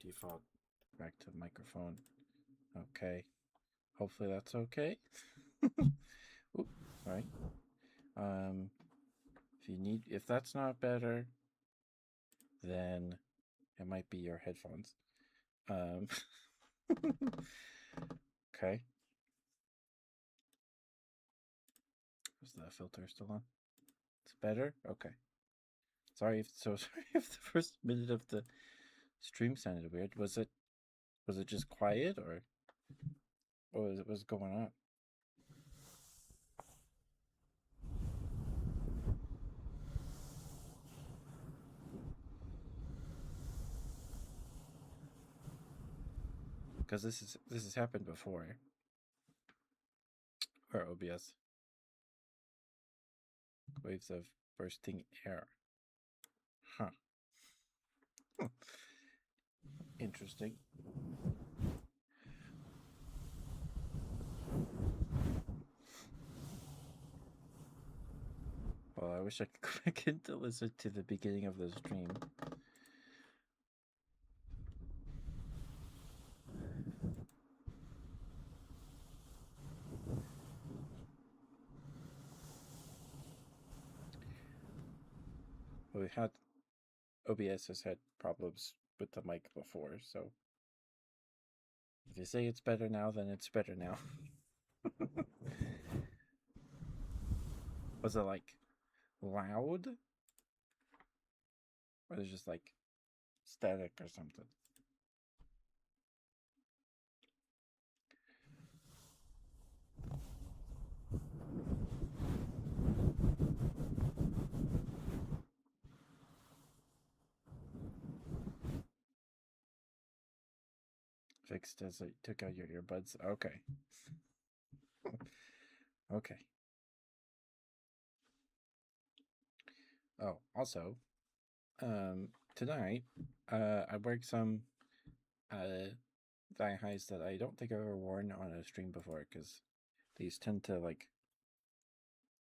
default back to microphone. Okay. Hopefully that's okay. Oop, sorry. If that's not better, then it might be your headphones. Okay. Is the filter still on? It's better? Okay. Sorry sorry if the first minute of the stream sounded weird. Was it just quiet or what was going on? Because this has happened before. Or OBS. Waves of bursting air. Huh. Interesting. Well, I wish I could go back in to listen to the beginning of the stream. Well, OBS has had problems with the mic before, so if you say it's better now, then it's better now. Was it like loud? Or is it just like static or something? Fixed as it took out your earbuds. Okay. Okay. Oh, also, tonight, I worked some thigh highs that I don't think I've ever worn on a stream before because these tend to like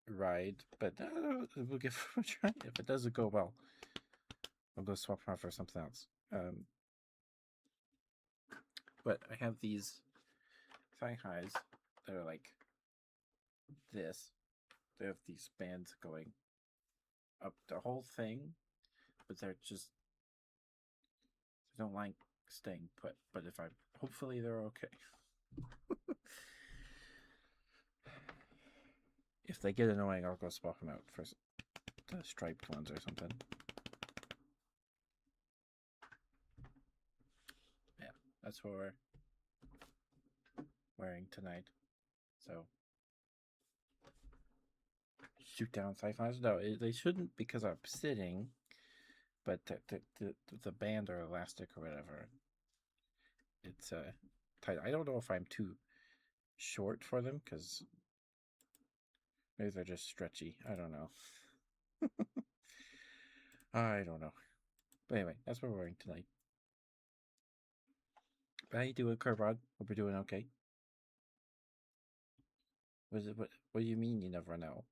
ride, but we'll give it a try. If it doesn't go well, I'll go swap them out for something else. But I have these thigh highs that are like this. They have these bands going up the whole thing, but they don't like staying put. But hopefully they're okay. If they get annoying, I'll go swap them out for the striped ones or something. Yeah, that's what we're wearing tonight. So shoot down sci-fis. No, they shouldn't because I'm sitting, but the band or elastic or whatever, it's tight. I don't know if I'm too short for them because maybe they're just stretchy. I don't know. I don't know. But anyway, that's what we're wearing tonight. How you doing, Kerbod? Hope you're doing okay. What do you mean you never know?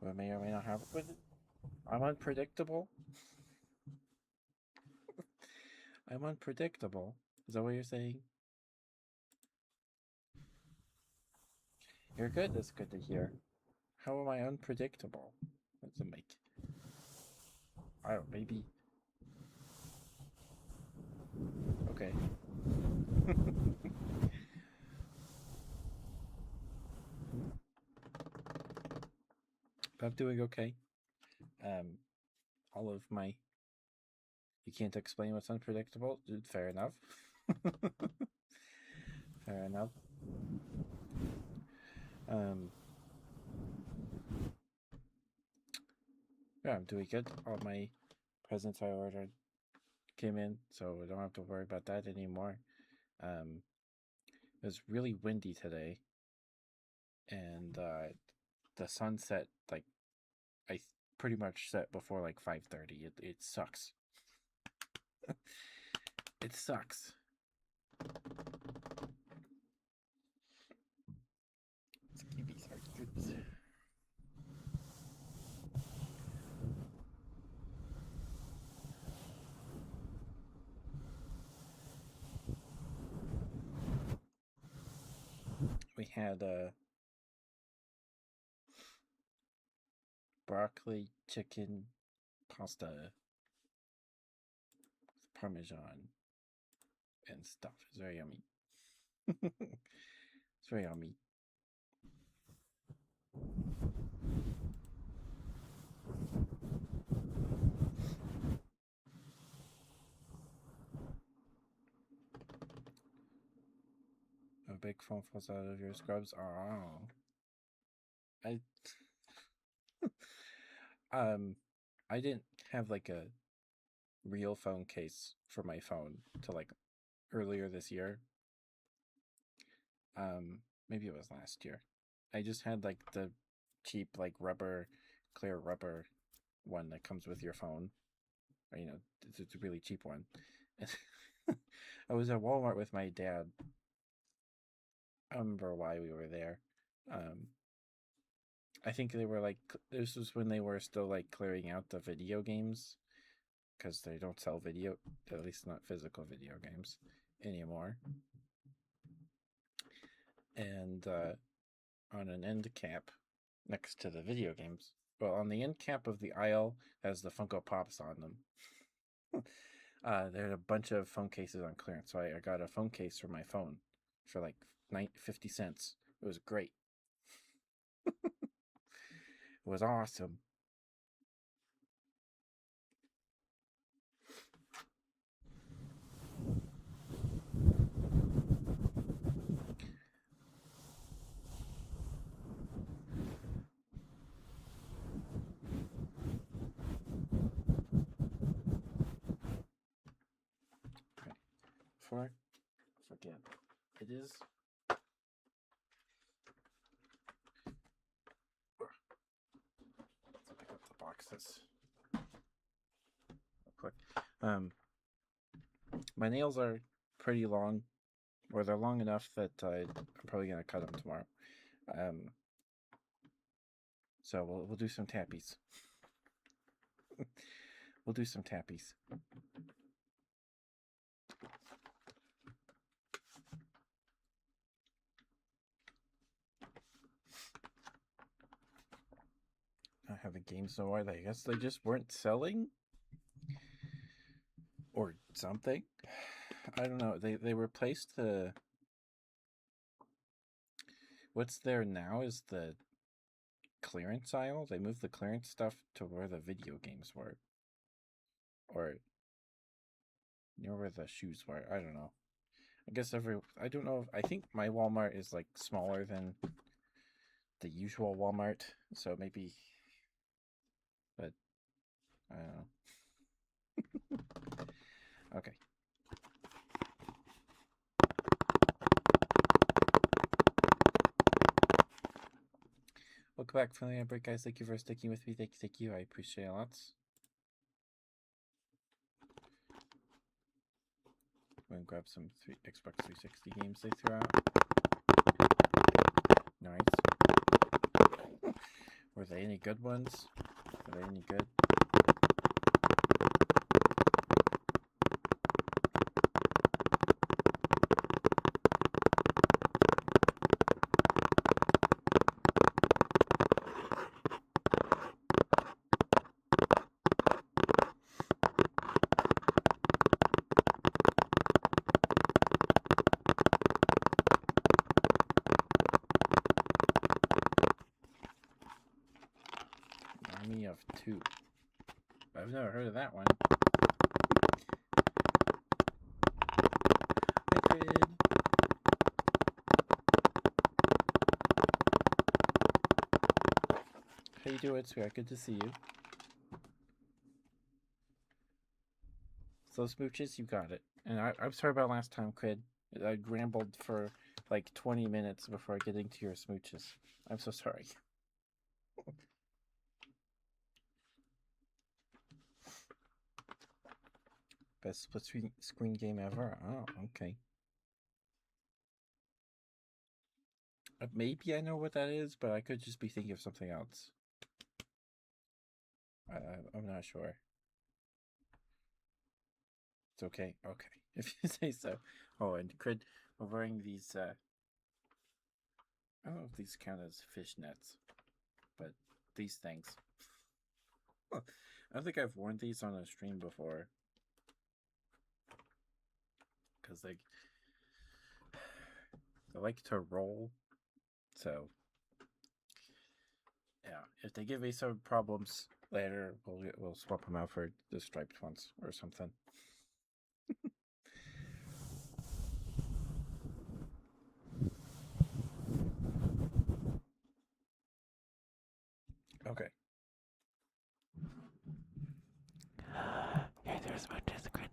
We may or may not have it. I'm unpredictable. I'm unpredictable. Is that what you're saying? You're good. That's good to hear. How am I unpredictable? What does it make? I don't. Maybe. Okay. I'm doing okay. All of my. You can't explain what's unpredictable. Dude, fair enough. Fair enough. Yeah, I'm doing good. All my presents I ordered came in, so I don't have to worry about that anymore. It was really windy today, and the sun set like I pretty much set before like 5:30. It sucks. It sucks. Skibbies are good. We had broccoli chicken pasta with parmesan and stuff. It's very yummy. It's very yummy. A big foam falls out of your scrubs. Oh, I I didn't have like a real phone case for my phone till like earlier this year. Maybe it was last year. I just had like the cheap like clear rubber one that comes with your phone. Or, it's a really cheap one. I was at Walmart with my dad. I don't remember why we were there. I think they were like, this was when they were still like clearing out the video games because they don't sell video, at least not physical video games anymore. And on an end cap next to the video games, well, on the end cap of the aisle has the Funko Pops on them. There are a bunch of phone cases on clearance, so I got a phone case for my phone for like 50 cents. It was great. It was awesome. Okay. Before I forget, it is. Let's pick up the boxes. Real quick. My nails are pretty long, or they're long enough that I'm probably gonna cut them tomorrow. So we'll do some tappies. We'll do some tappies. I have the games so wide. I guess they just weren't selling, or something. I don't know. They replaced the. What's there now is the clearance aisle. They moved the clearance stuff to where the video games were, or near where the shoes were. I don't know. I guess I don't know. I think my Walmart is like smaller than the usual Walmart, so maybe. But I don't know. Okay. Welcome back from the break, guys. Thank you for sticking with me. Thank you. I appreciate it lots. I'm gonna grab some Xbox 360 games they threw out. Nice. Were they any good ones? Were they any good? Army of Two. I've never heard of that one. Hi, Crid. How you doing, sweetheart? Good to see you. So smooches, you got it. And I'm sorry about last time, Crid. I rambled for like 20 minutes before getting to your smooches. I'm so sorry. best split screen game ever. Oh, okay. Maybe I know what that is, but I could just be thinking of something else. I'm not sure. It's okay. Okay, if you say so. Oh, and Crid, we're wearing these. I don't know if these count as fishnets, but these things. I don't think I've worn these on a stream before, because they like to roll. So yeah, if they give me some problems later, we'll swap them out for the striped ones or something. Okay. Yeah, there's my Discord.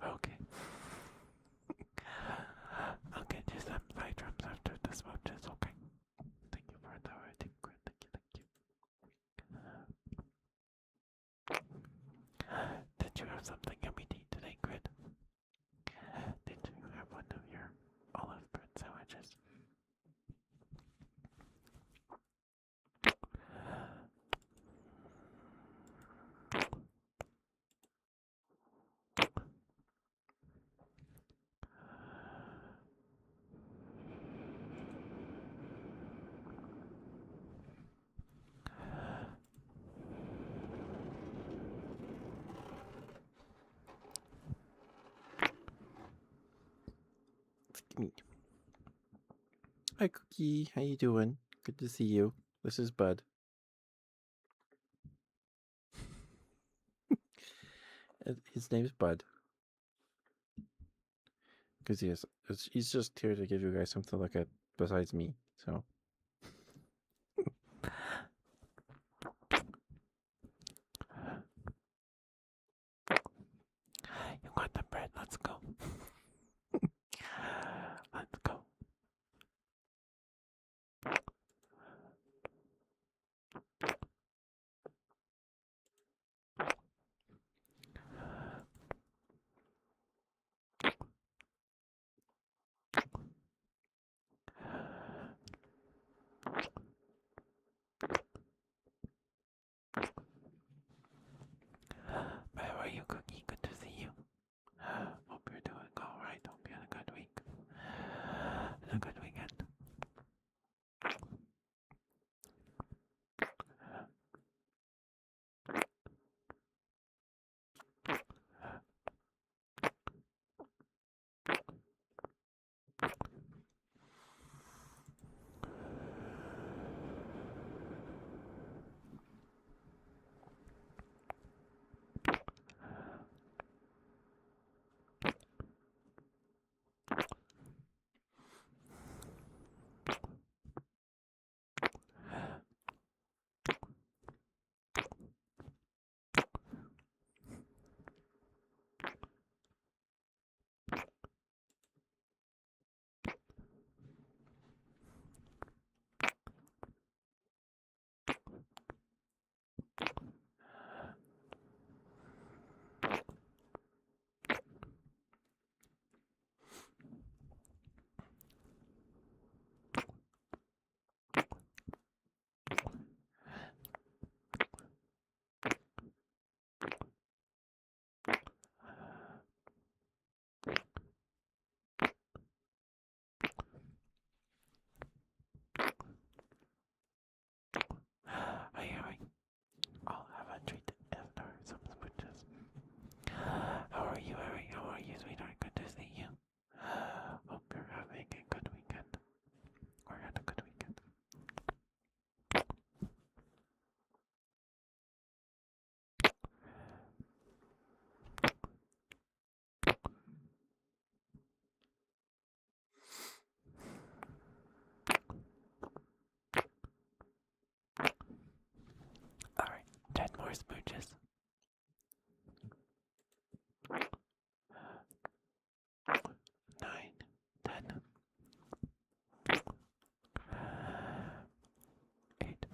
Okay. I'll get you some side drums after this one, just okay. Thank you for the writing, Grit. Thank you, thank you. Did you have something yummy to eat today, Grit? Did you have one of your olive bread sandwiches? Hi, Cookie. How you doing? Good to see you. This is Bud. His name's Bud. Because he's just here to give you guys something to look at besides me. So. You got the bread, let's go. Let's go. Where are you, Cookie? Good to see you. Hope you're doing alright. Hope you had a good week. And a good weekend. 10 more smooches. 9, 10. 8,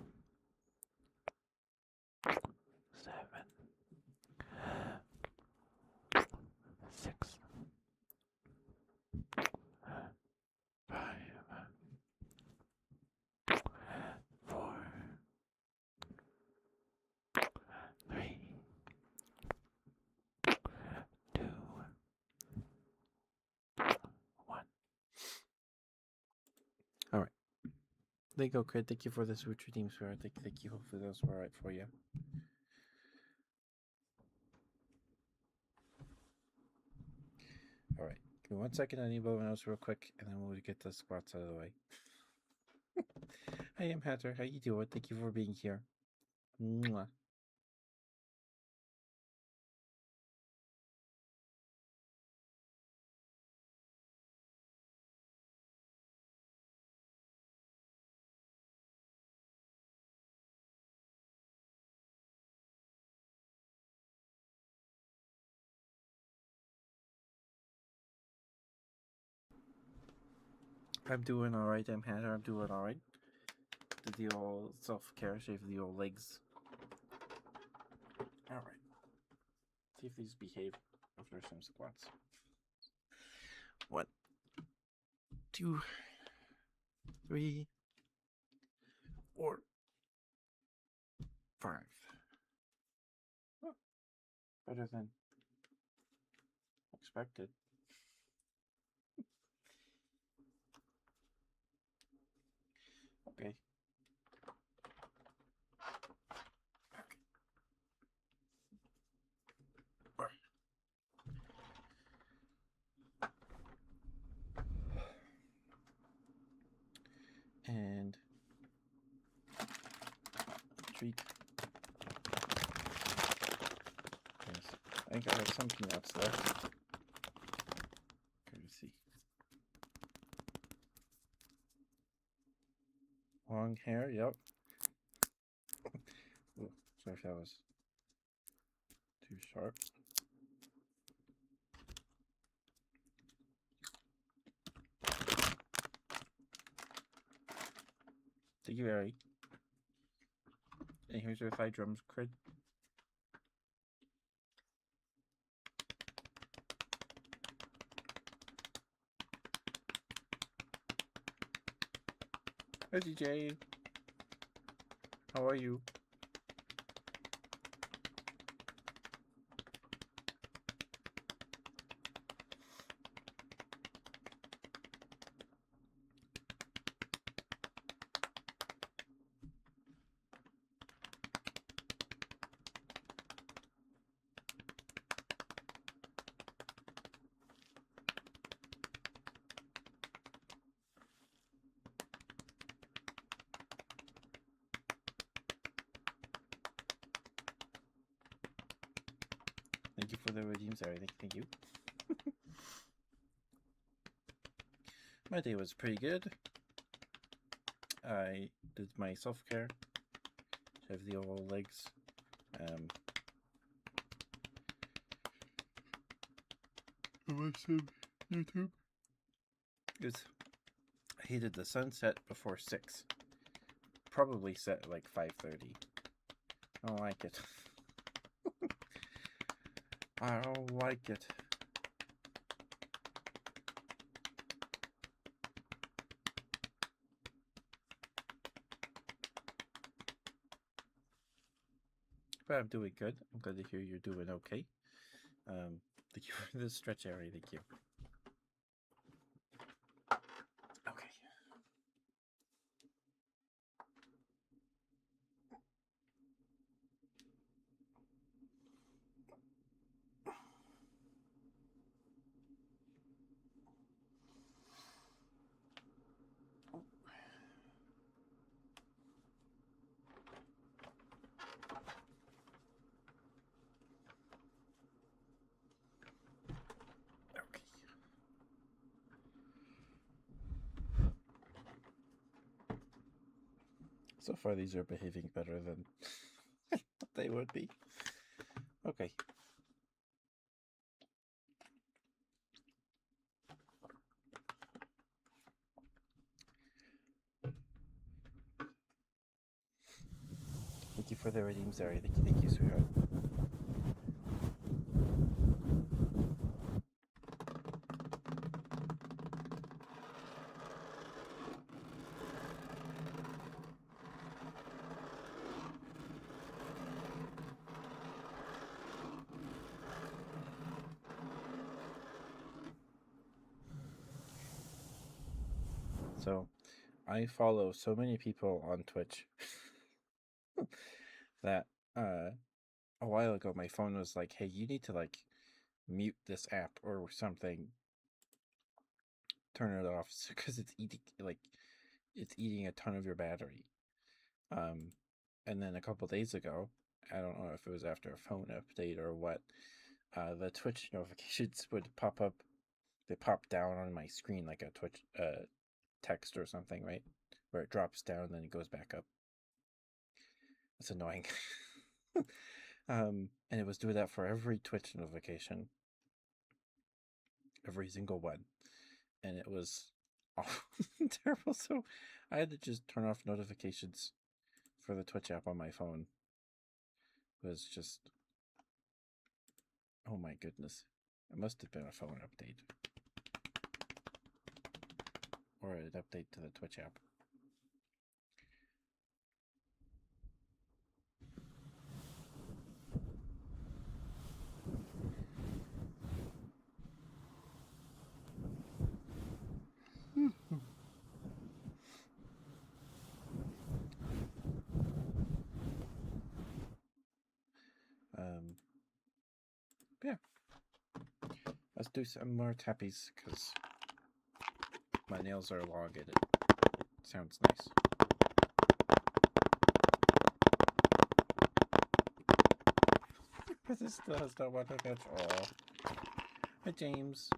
7, 6, 5, 4, 3, 2, 1. All right. There you go, Crit. Thank you for the switch redeem, sir. Thank you. Hopefully those were all right for you. All right. Give me 1 second. I need to blow my nose real quick, and then we'll get the squats out of the way. Hi, I'm Hatter. How you doing? Thank you for being here. Mwah. I'm doing all right. I'm Hatter. I'm doing all right. Did the old self-care, shave the old legs. All right. See if these behave after some squats. 1, 2, 3, 4, 5. Oh, better than expected. Okay. And treat. Yes. I think I have some peanuts left. Courtesy. Long hair, yep. Ooh, sorry if that was too sharp. Thank you, Ari. And here's your thigh drums, Crid. Hi, DJ. How are you? Thank you for the redeems, Ari. Thank you. My day was pretty good. I did my self-care. Shaved the old legs. I watched some YouTube. I hated the sunset before 6. Probably set at like 5:30. I don't like it. I don't like it. But I'm doing good. I'm glad to hear you're doing okay. Thank you for the stretch area. Thank you. Okay. So far, these are behaving better than They would be. Okay. Thank you for the redeem, Zari. Thank you, sweetheart. So, I follow so many people on Twitch that a while ago my phone was like, "Hey, you need to like mute this app or something. Turn it off because it's eating a ton of your battery." And then a couple days ago, I don't know if it was after a phone update or what, the Twitch notifications would pop up. They pop down on my screen like a Twitch text or something, right? Where it drops down and then it goes back up. It's annoying. And it was doing that for every Twitch notification, every single one, and it was terrible. So I had to just turn off notifications for the Twitch app on my phone. It was just, oh my goodness, it must have been a phone update or an update to the Twitch app. Yeah, let's do some more tappies because my nails are long and it sounds nice. But this still has not water catch. Aw. Hi, James.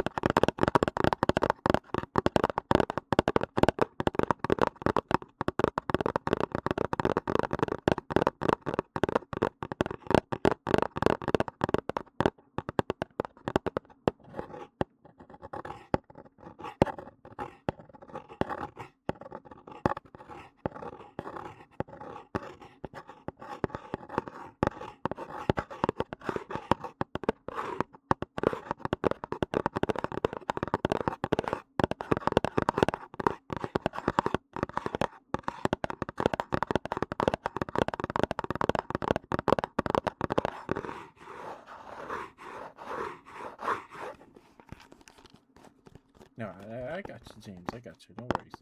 No, I got you, James. I got you. No worries.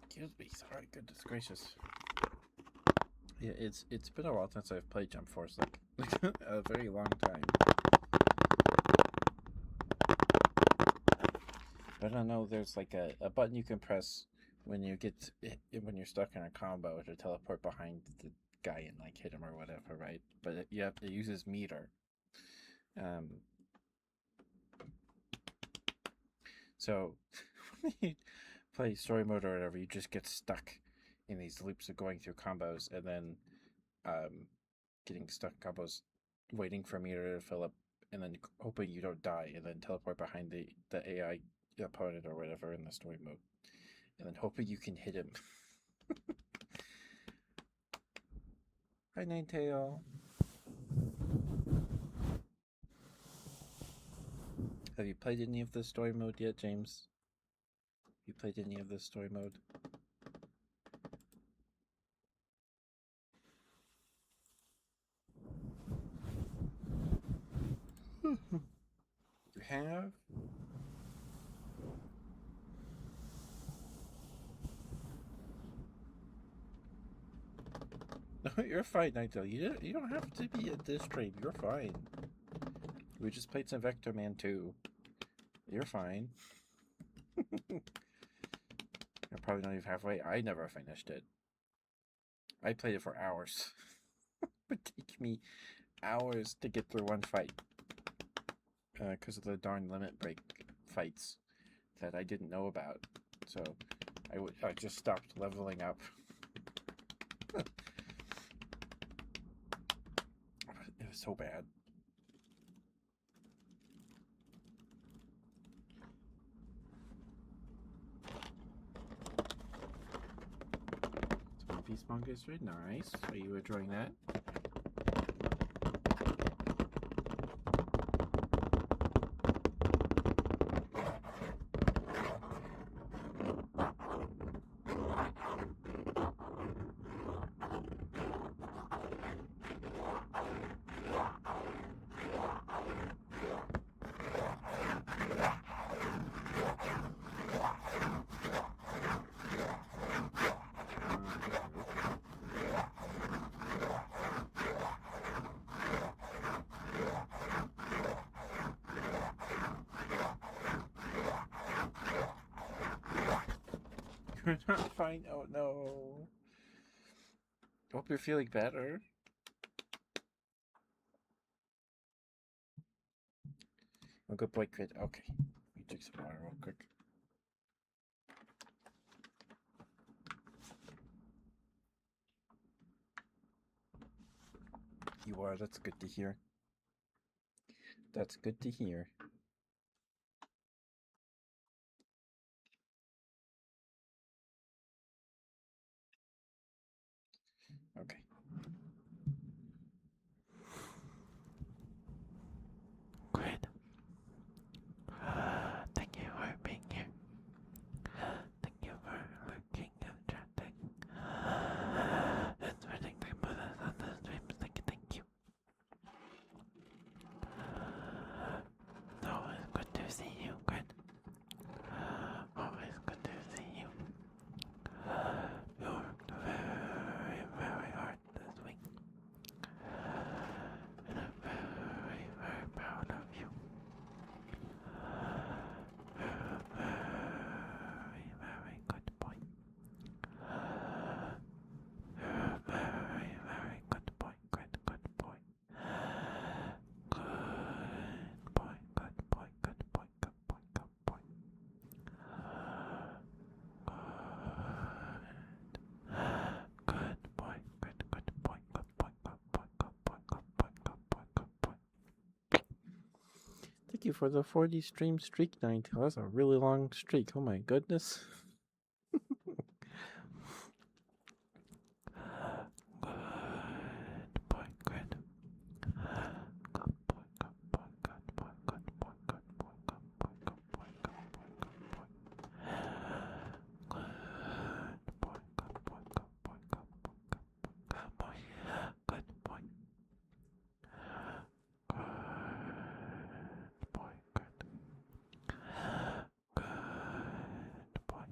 Excuse me. Sorry. Goodness gracious. Yeah, it's been a while since I've played Jump Force, like a very long time. But I know there's like a button you can press when you when you're stuck in a combo to teleport behind the guy and like hit him or whatever, right? But it uses meter. So when you play story mode or whatever, you just get stuck in these loops of going through combos and then getting stuck in combos, waiting for meter to fill up, and then hoping you don't die, and then teleport behind the AI opponent or whatever in the story mode, and then hoping you can hit him. Hi, Ninetale. Have you played any of the story mode yet, James? You played any of the story mode? You have? No, you're fine, Nigel. You don't have to be at this stream. You're fine. We just played some Vector Man 2. You're fine. You're probably not even halfway. I never finished it. I played it for hours. It would take me hours to get through one fight. Because of the darn limit break fights that I didn't know about. So I just stopped leveling up. It was so bad. So One Piece manga is very nice. Are you enjoying that? You're not fine. Oh no. Hope you're feeling better. Oh, good boy, Crit. Okay. Let me drink some water real quick. You are. That's good to hear. That's good to hear. Okay. Great. Thank you for being here. Thank you for lurking and chatting. And spreading the put us on the stream. Thank you. Always good to see you, Grit. Always good to see you. You worked very, very hard this week. And I'm very, very proud of you. Very, very good boy. Very, very good boy. Good boy. Good boy, good boy, good boy, good boy, good boy. Good boy, good boy, good boy, good boy, good boy, good boy, good boy, good boy. Thank you for the 40 stream streak night. Oh, that's a really long streak. Oh my goodness. Good boy, good. Good boy, good boy, good boy, good boy, good boy, good boy, good boy, good boy, good boy. Good boy, good boy, good boy, good boy, good boy, good boy. Good boy, good. Good boy.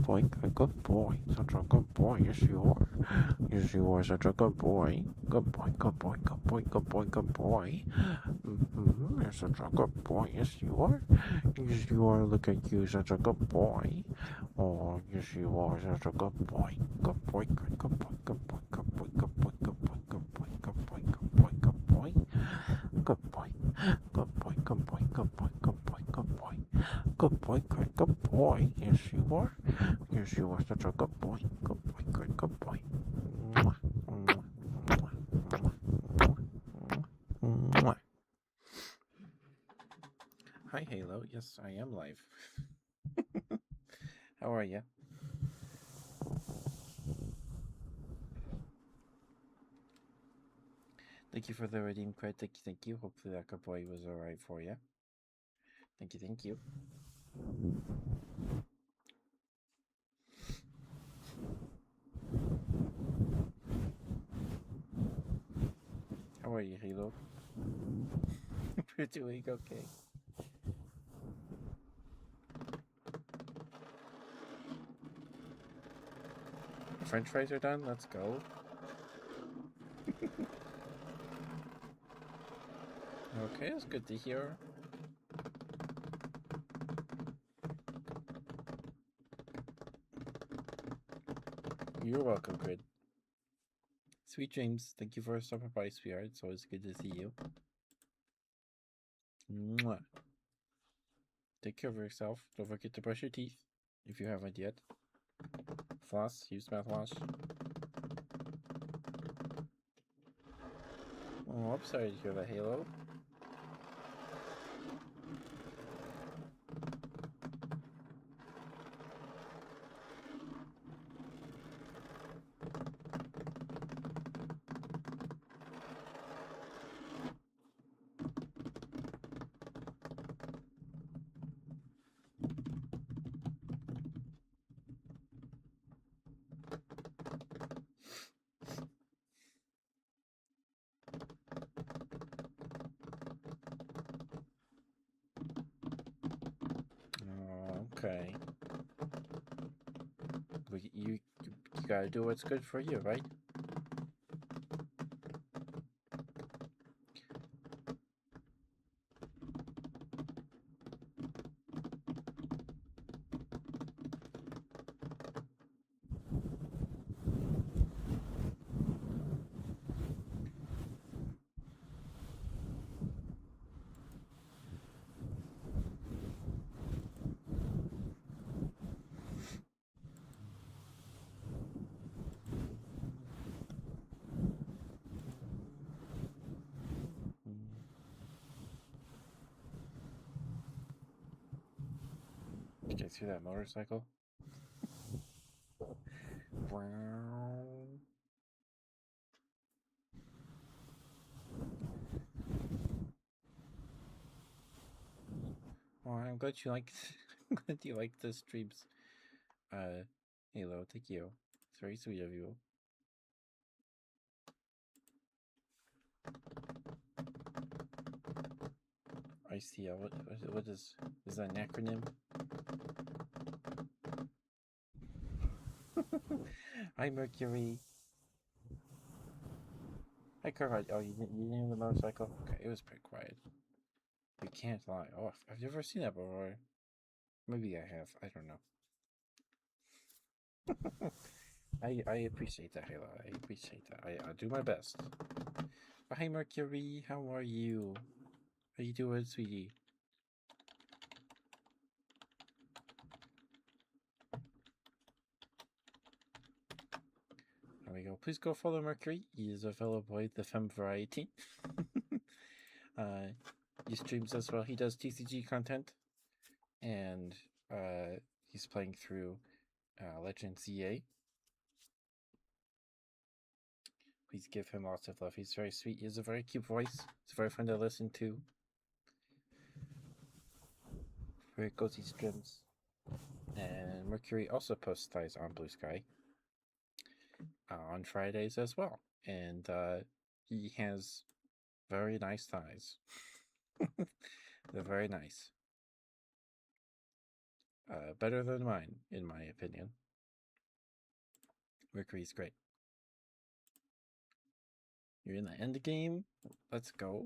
boy, good boy, such a good boy. Yes, you are. Yes, you are such a good boy. Good boy, good boy, good boy, good boy, good boy. You're such a good boy. Yes, you are. Yes, you are. Look at you, such a good boy. Oh, yes, you are such a good boy. Good boy, good boy, good boy, good boy, good boy, good boy, good boy, good boy, good boy, good boy. Good boy, good boy, good boy, good boy, good boy, good boy. Good boy, good boy. Yes, you are. Yes, you are such a good boy. Good boy, good boy. Mwah, mwah, mwah, mwah, mwah, mwah. Hi, Halo. Yes, I am live. How are you? Thank you for the redeem credit. Thank you. Hopefully that good boy was alright for you. Thank you, thank you. How are you, Halo? We're doing okay. French fries are done. Let's go. Okay, that's good to hear. You're welcome, Grid. Sweet dreams. Thank you for stopping by, sweetheart. It's always good to see you. Mwah. Take care of yourself. Don't forget to brush your teeth if you haven't yet. Floss. Use mouthwash. Oh, I'm sorry to hear that, Halo. Okay. You gotta do what's good for you, right? You guys hear that motorcycle? Wow. Well, I'm glad you like. I'm glad you like the streams. Halo, thank you. It's very sweet of you. ICL. What is that an acronym? Hi, Mercury. Hi, Carhart. Oh, you didn't hear the motorcycle? Okay, it was pretty quiet. You can't lie. Oh, I've never seen that before. Maybe I have. I don't know. I appreciate that, Halo. I appreciate that. I'll do my best. But hi, Mercury. How are you? How you doing, sweetie? There we go. Please go follow Mercury. He is a fellow boy, the femme variety. He streams as well. He does TCG content, and he's playing through Legend ZA. Please give him lots of love. He's very sweet. He has a very cute voice. It's very fun to listen to. Very cozy streams. And Mercury also posts thighs on Blue Sky on Fridays as well. And he has very nice thighs. They're very nice. Better than mine, in my opinion. Mercury's great. You're in the end game. Let's go.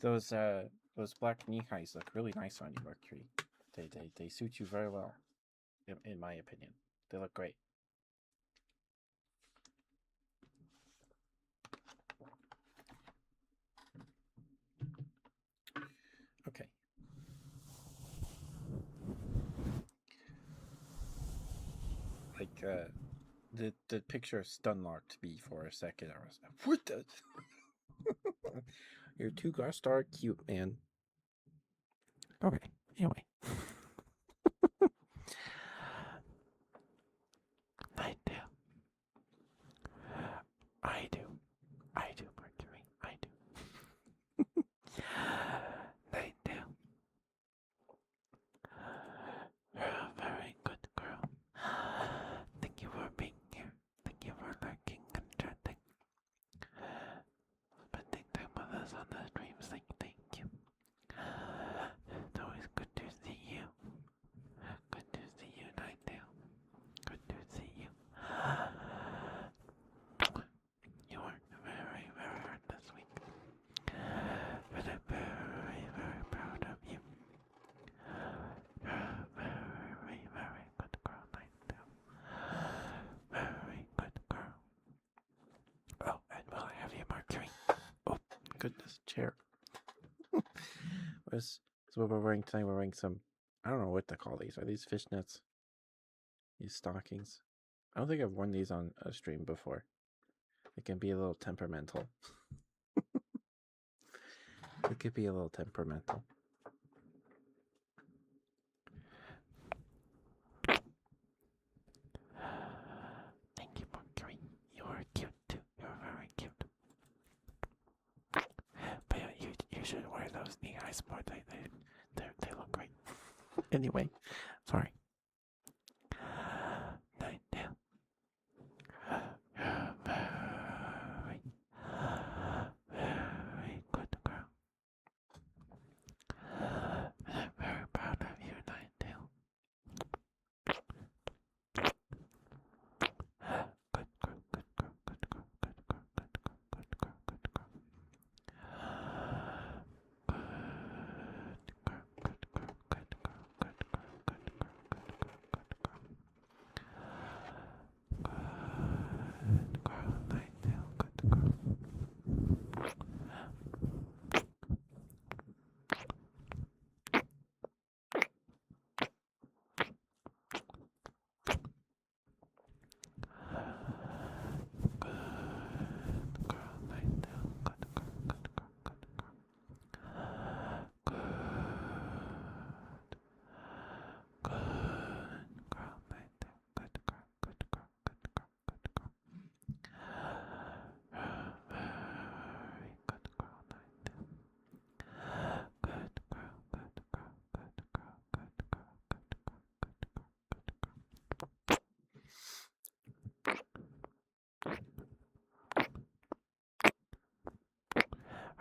Those black knee highs look really nice on you, Mercury. They suit you very well, in my opinion. They look great. Okay. Like the picture stunlocked me for a second. I was like, what the? You're too star cute, man. Okay, anyway. I do. I do, Mercury. I do. I do. You're a very good girl. Thank you for being here. Thank you for lurking and chatting. Spending time with us on the streams. Thank you. It's always good to see you. Good to see you, Nightdale. Good to see you. You worked very, very hard this week. But I'm very, very proud of you. You're a very, very good girl, Nightdale. Very good girl. Oh, and will I have you, Mercury? Oh, goodness, chair. So what we're wearing tonight, we're wearing some, I don't know what to call these. Are these fishnets? These stockings? I don't think I've worn these on a stream before. It can be a little temperamental. It could be a little temperamental. Thank you, Mercury. You are cute too. You're very cute. But yeah, you should wear those knee highs more. They look great. Anyway, sorry. Nightdale. You're very, very good girl. And I'm very proud of you, Nightdale. Good girl, good girl, good girl, good girl, good girl, good girl, good girl.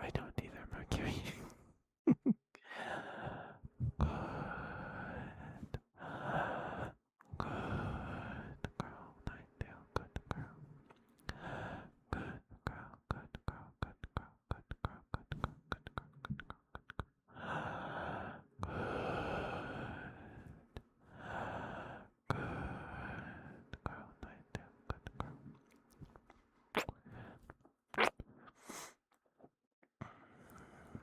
I don't either, Mercury. Good. Good girl, Nightdale. Good girl. Good girl, good girl, good girl, good girl, good girl, good girl, good girl, good girl. Good girl, Nightdale. Good girl.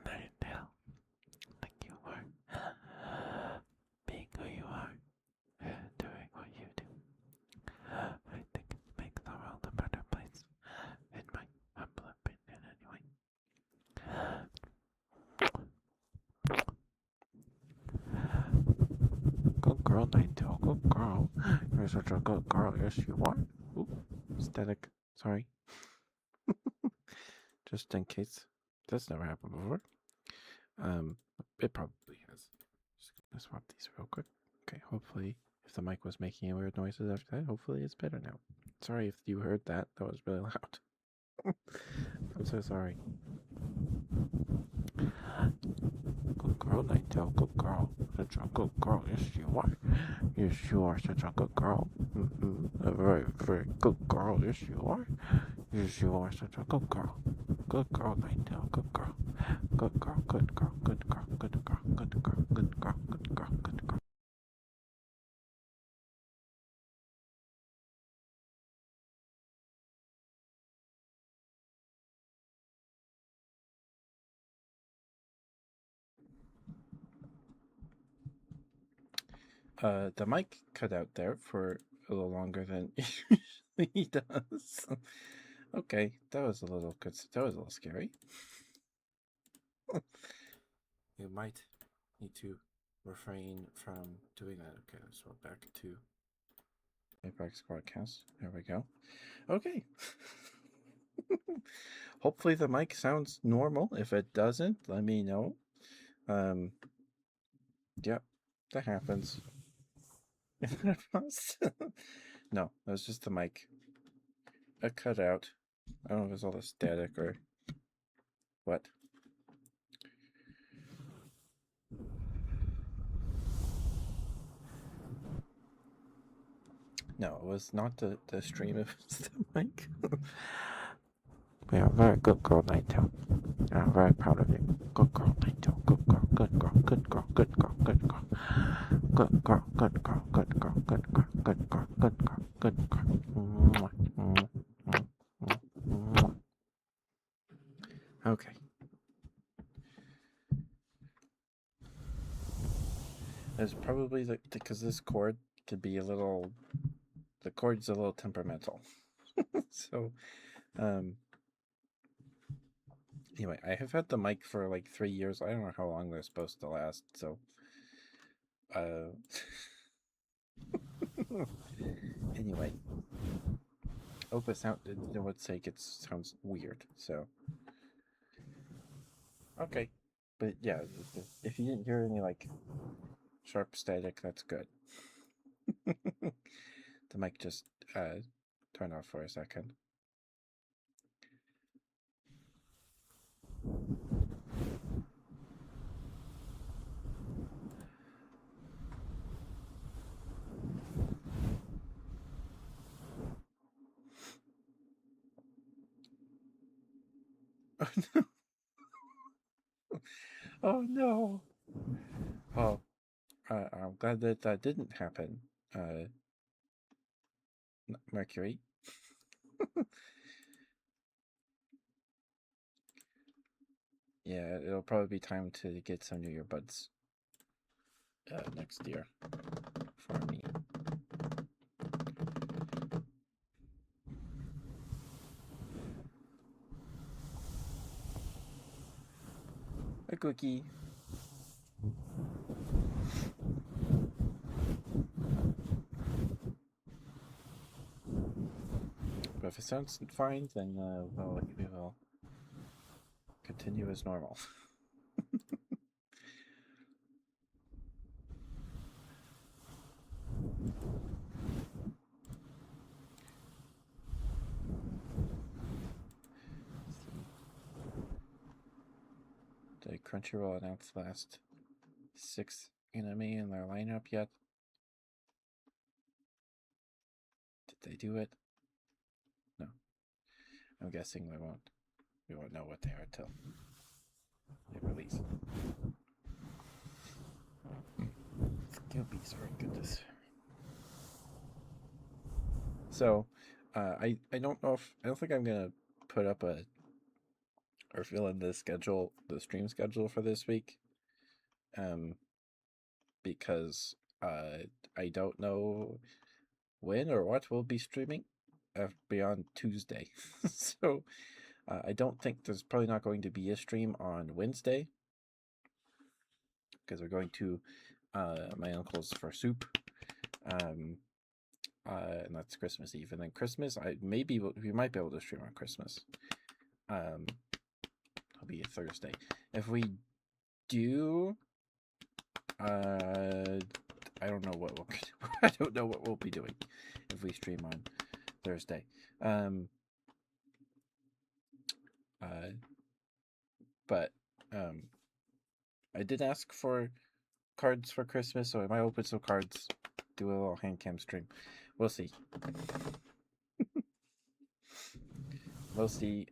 Nightdale, thank you for being who you are and doing what you do. I think it makes the world a better place, in my humble opinion, anyway. Good girl, Nightdale. Good girl. You're such a good girl. Yes, you are. Ooh, static. Sorry. Just in case. That's never happened before. It probably has. Just gonna swap these real quick. Okay, hopefully, if the mic was making weird noises after that, hopefully it's better now. Sorry if you heard that. That was really loud. I'm so sorry. Good girl, Ninetale. Good girl. Such a good girl. Yes, you are. Yes, you are such a good girl. A very, very good girl. Yes, you are. Yes, you are such a good girl. Good girl, Ninetale. Good girl. Good girl. Good girl. Good girl. Good girl. Good girl. Good girl. Good girl. Good girl. The mic cut out there for a little longer than it usually does. Okay, that was a little good. That was a little scary. You might need to refrain from doing that. Okay, so back to Apex broadcast. There we go. Okay. Hopefully the mic sounds normal. If it doesn't, let me know. Yep, that happens. No, that was just the mic. A cutout. I don't know if it's all the static or what. No, it was not the stream, it was the mic. We are a very good girl, Ninetale. I'm very proud of you. Good girl, Ninetale. Good girl. Good girl. Good girl. Good girl. Good girl. Good girl. Good girl. Good girl. Good girl. Good girl. Good girl. Good girl. Okay. It's probably because this chord could be a little. The chord's a little temperamental. So, um, anyway, I have had the mic for like 3 years. I don't know how long they're supposed to last. So, anyway, hope it sound. I would say it sounds weird. So, okay, but yeah, if you didn't hear any like sharp static, that's good. The mic just turned off for a second. Oh no! Oh no! Well, I'm glad that that didn't happen. Mercury. Yeah, it'll probably be time to get some new earbuds next year for me. A cookie. But if it sounds fine, then we will continue as normal. Did Crunchyroll announce the last 6 anime in their lineup yet? Did they do it? No. I'm guessing we won't. We won't know what they are till they release. Gilby, sorry, goodness. So, I don't know if I don't think I'm gonna put up a or fill in the schedule, the stream schedule for this week, um, because I don't know when or what we'll be streaming beyond Tuesday. So I don't think there's probably not going to be a stream on Wednesday because we're going to my uncle's for soup. And that's Christmas Eve, and then Christmas, we might be able to stream on Christmas. It'll be a Thursday. If we do, I don't know what we'll I don't know what we'll be doing if we stream on Thursday. But I did ask for cards for Christmas, so I might open some cards, do a little hand cam stream. We'll see. We'll see.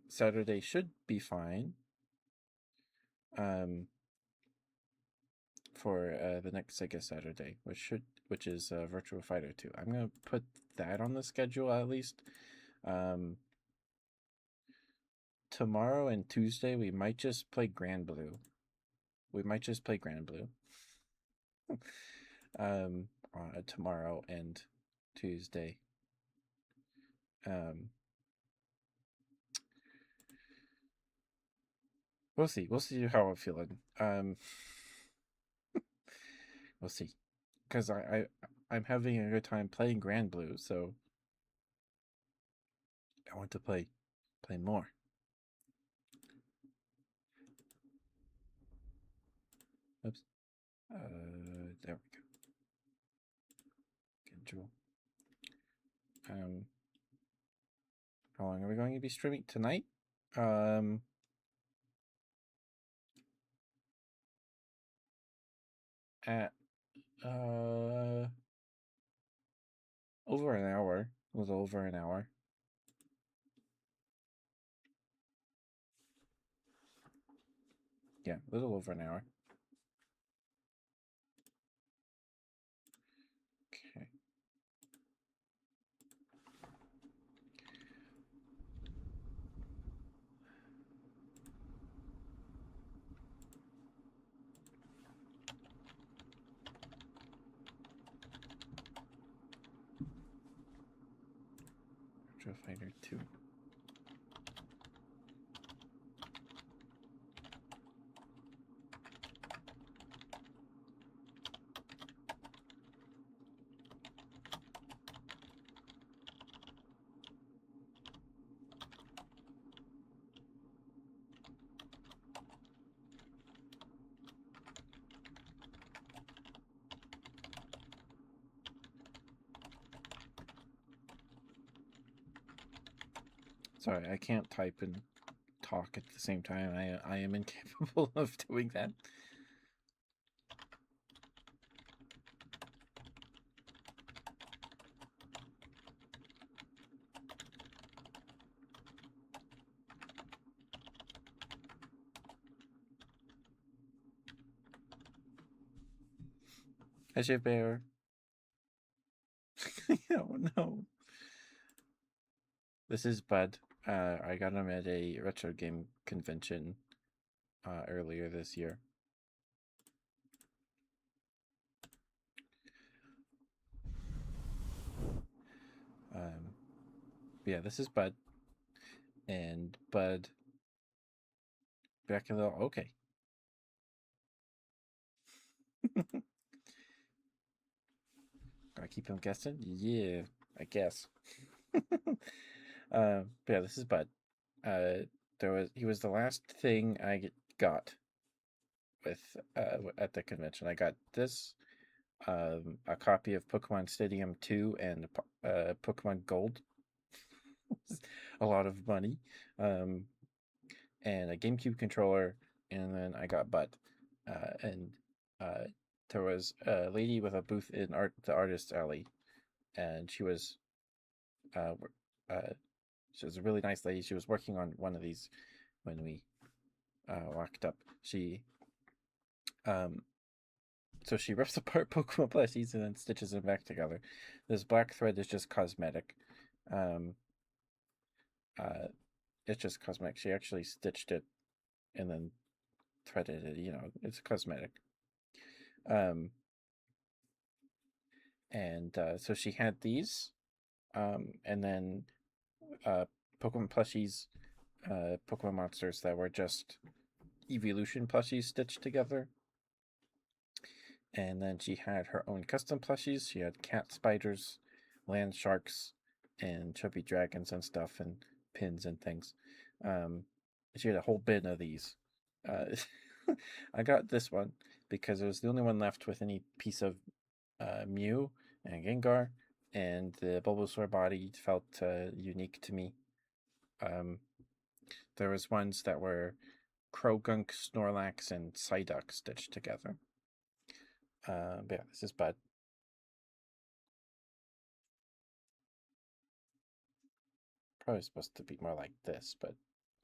Saturday should be fine. For the next Sega Saturday, which is Virtua Fighter 2. I'm gonna put that on the schedule at least. Tomorrow and Tuesday we might just play Grand Blue. Tomorrow and Tuesday. We'll see. We'll see how I'm feeling. We'll see. Because I'm having a good time playing Grand Blue, so I want to play more. Oops. There we go. Schedule. How long are we going to be streaming tonight? At over an hour. A little over an hour. Yeah, a little over an hour. Okay. Virtua Fighter 2. Sorry, I can't type and talk at the same time. I am incapable of doing that. Hi, Shave Bear. Oh no. This is Bud. I got him at a retro game convention earlier this year. Yeah, this is Bud. And Bud back in the okay. Gotta keep him guessing? Yeah, I guess. But yeah, this is Bud. He was the last thing I got with at the convention. I got this, a copy of Pokemon Stadium 2 and Pokemon Gold. A lot of money. And a GameCube controller, and then I got Bud. And there was a lady with a booth in the Artist Alley, and she was a really nice lady. She was working on one of these when we walked up. So she rips apart Pokemon plushies and then stitches them back together. This black thread is just cosmetic. It's just cosmetic. She actually stitched it and then threaded it. It's cosmetic. And so she had these, and then Pokemon plushies, Pokemon monsters that were just evolution plushies stitched together. And then she had her own custom plushies. She had cat spiders, land sharks, and chubby dragons and stuff, and pins and things. She had a whole bin of these. I got this one because it was the only one left with any piece of Mew and Gengar, and the Bulbasaur body felt unique to me. there was ones that were Krogunk, Snorlax, and Psyduck stitched together. But yeah, this is Bud. Probably supposed to be more like this, but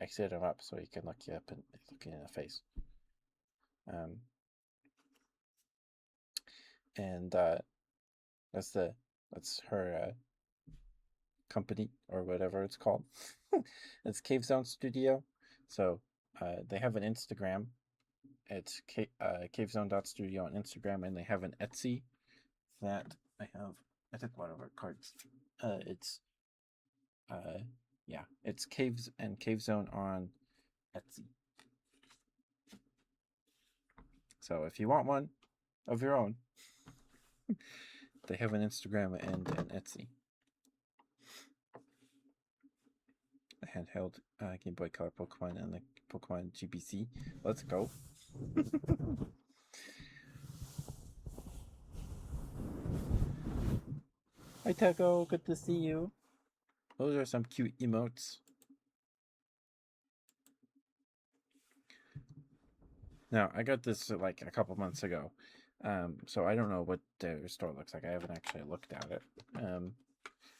I set him up so he can look you up and look you in the face. And that's her company or whatever it's called. It's Cave Zone Studio. So they have an Instagram. It's cavezone.studio on Instagram, and they have an Etsy that I took one of our cards. It's it's Caves and Cave Zone on Etsy. So if you want one of your own, they have an Instagram and an Etsy. A handheld Game Boy Color Pokemon and the Pokemon GBC. Let's go. Hi Taco, good to see you. Those are some cute emotes. Now, I got this like a couple months ago, so I don't know what their store looks like. I haven't actually looked at it. I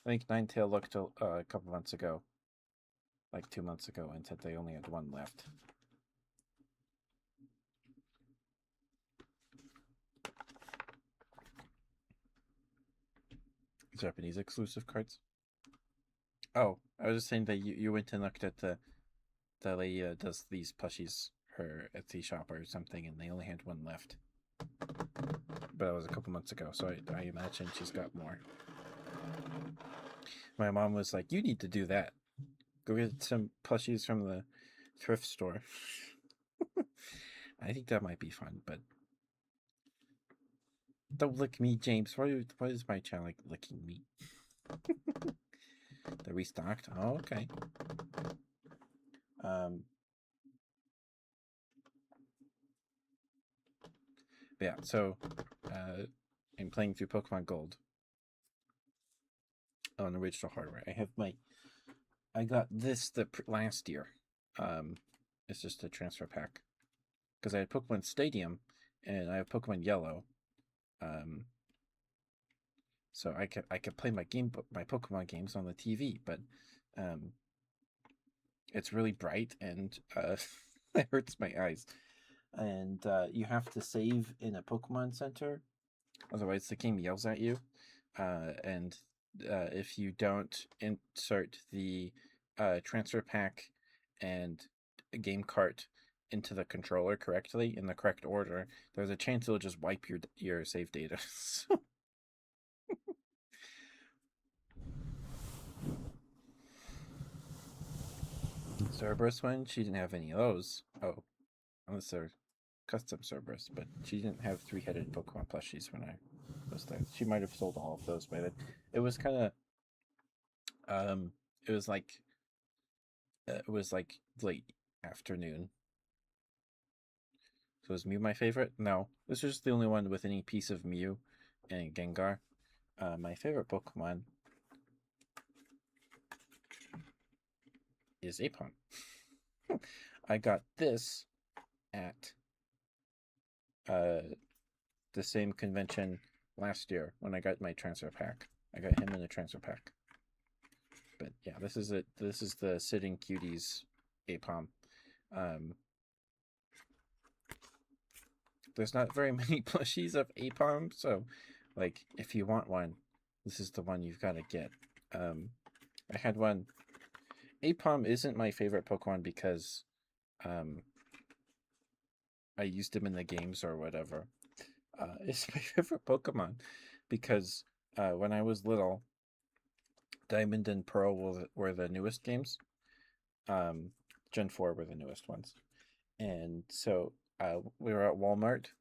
think Ninetale looked a couple months ago, like 2 months ago, and said they only had one left. Japanese exclusive cards. Oh, I was just saying that you went and looked at the lady that does these plushies, her Etsy shop or something, and they only had one left. But that was a couple months ago, so I imagine she's got more. My mom was like, "You need to do that. Go get some plushies from the thrift store." I think that might be fun, but don't lick me, James. Why is my child like licking me? They're restocked. Oh, okay. Yeah, so I'm playing through Pokemon Gold on original hardware. I got this last year. It's just a transfer pack because I had Pokemon Stadium and I have Pokemon Yellow. So I could play my Pokemon games on the TV, but it's really bright and it hurts my eyes. And you have to save in a Pokemon Center, otherwise the game yells at you. And if you don't insert the transfer pack and a game cart into the controller correctly in the correct order, there's a chance it'll just wipe your save data. Cerberus one, she didn't have any of those. Oh, unless they're custom Cerberus, but she didn't have 3-headed Pokemon plushies when I was there. She might have sold all of those by then. It was kind of, it was like late afternoon. So is Mew my favorite? No, this was the only one with any piece of Mew and Gengar. My favorite Pokemon is Aipom. I got this at the same convention last year when I got my transfer pack. I got him in a transfer pack. But yeah, this is it. This is the Sitting Cuties Aipom. There's not very many plushies of Aipom, so like if you want one, this is the one you've got to get. I had one. Aipom isn't my favorite Pokemon because I used him in the games or whatever. It's my favorite Pokemon because when I was little, Diamond and Pearl were the newest games. Gen 4 were the newest ones. And so we were at Walmart,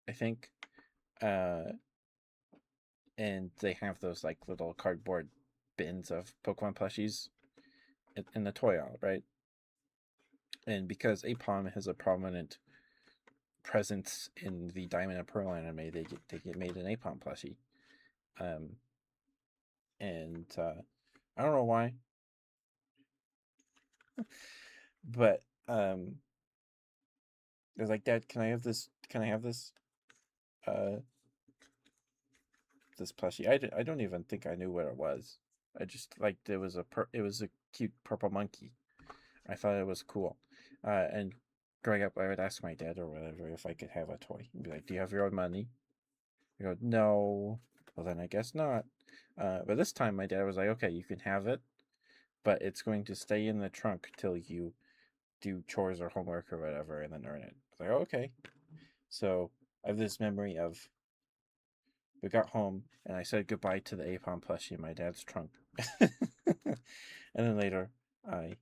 I think. And they have those like little cardboard bins of Pokemon plushies in the toy aisle, right? And because Aipom has a prominent presence in the Diamond and Pearl anime, they get made an Aipom plushie. And I don't know why, But I was like, Dad, can I have this? Can I have this? Uh, this plushie. I don't even think I knew what it was. I just liked it was a cute purple monkey. I thought it was cool. And growing up, I would ask my dad or whatever if I could have a toy. He'd be like, "Do you have your own money?" I go, "No." Well, then I guess not. But this time, my dad was like, "Okay, you can have it, but it's going to stay in the trunk till you do chores or homework or whatever, and then earn it." I was like, "Okay." So I have this memory of we got home and I said goodbye to the Apom plushie in my dad's trunk, and then later I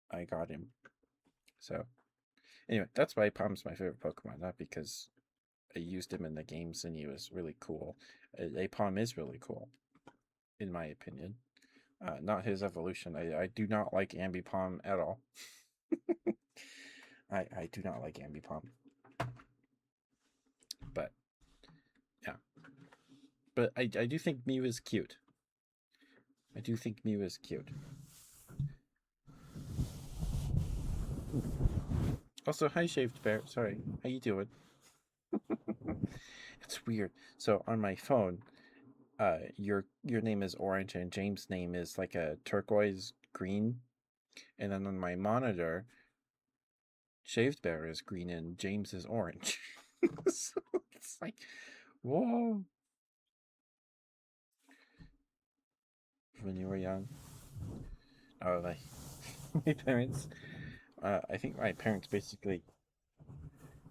I got him. So anyway, that's why Apom's my favorite Pokemon, not because I used him in the games and he was really cool. Apom is really cool, in my opinion. Not his evolution. I do not like Ambipom at all. I do not like Ambipom. But yeah. But I do think Mew is cute. I do think Mew is cute. Also, hi Shaved Bear. Sorry. How you doing? It's weird. So on my phone, your name is orange and James' name is like a turquoise green. And then on my monitor, Shaved Bear is green and James is orange. So it's like, whoa. When you were young. Oh, like my parents. I think my parents basically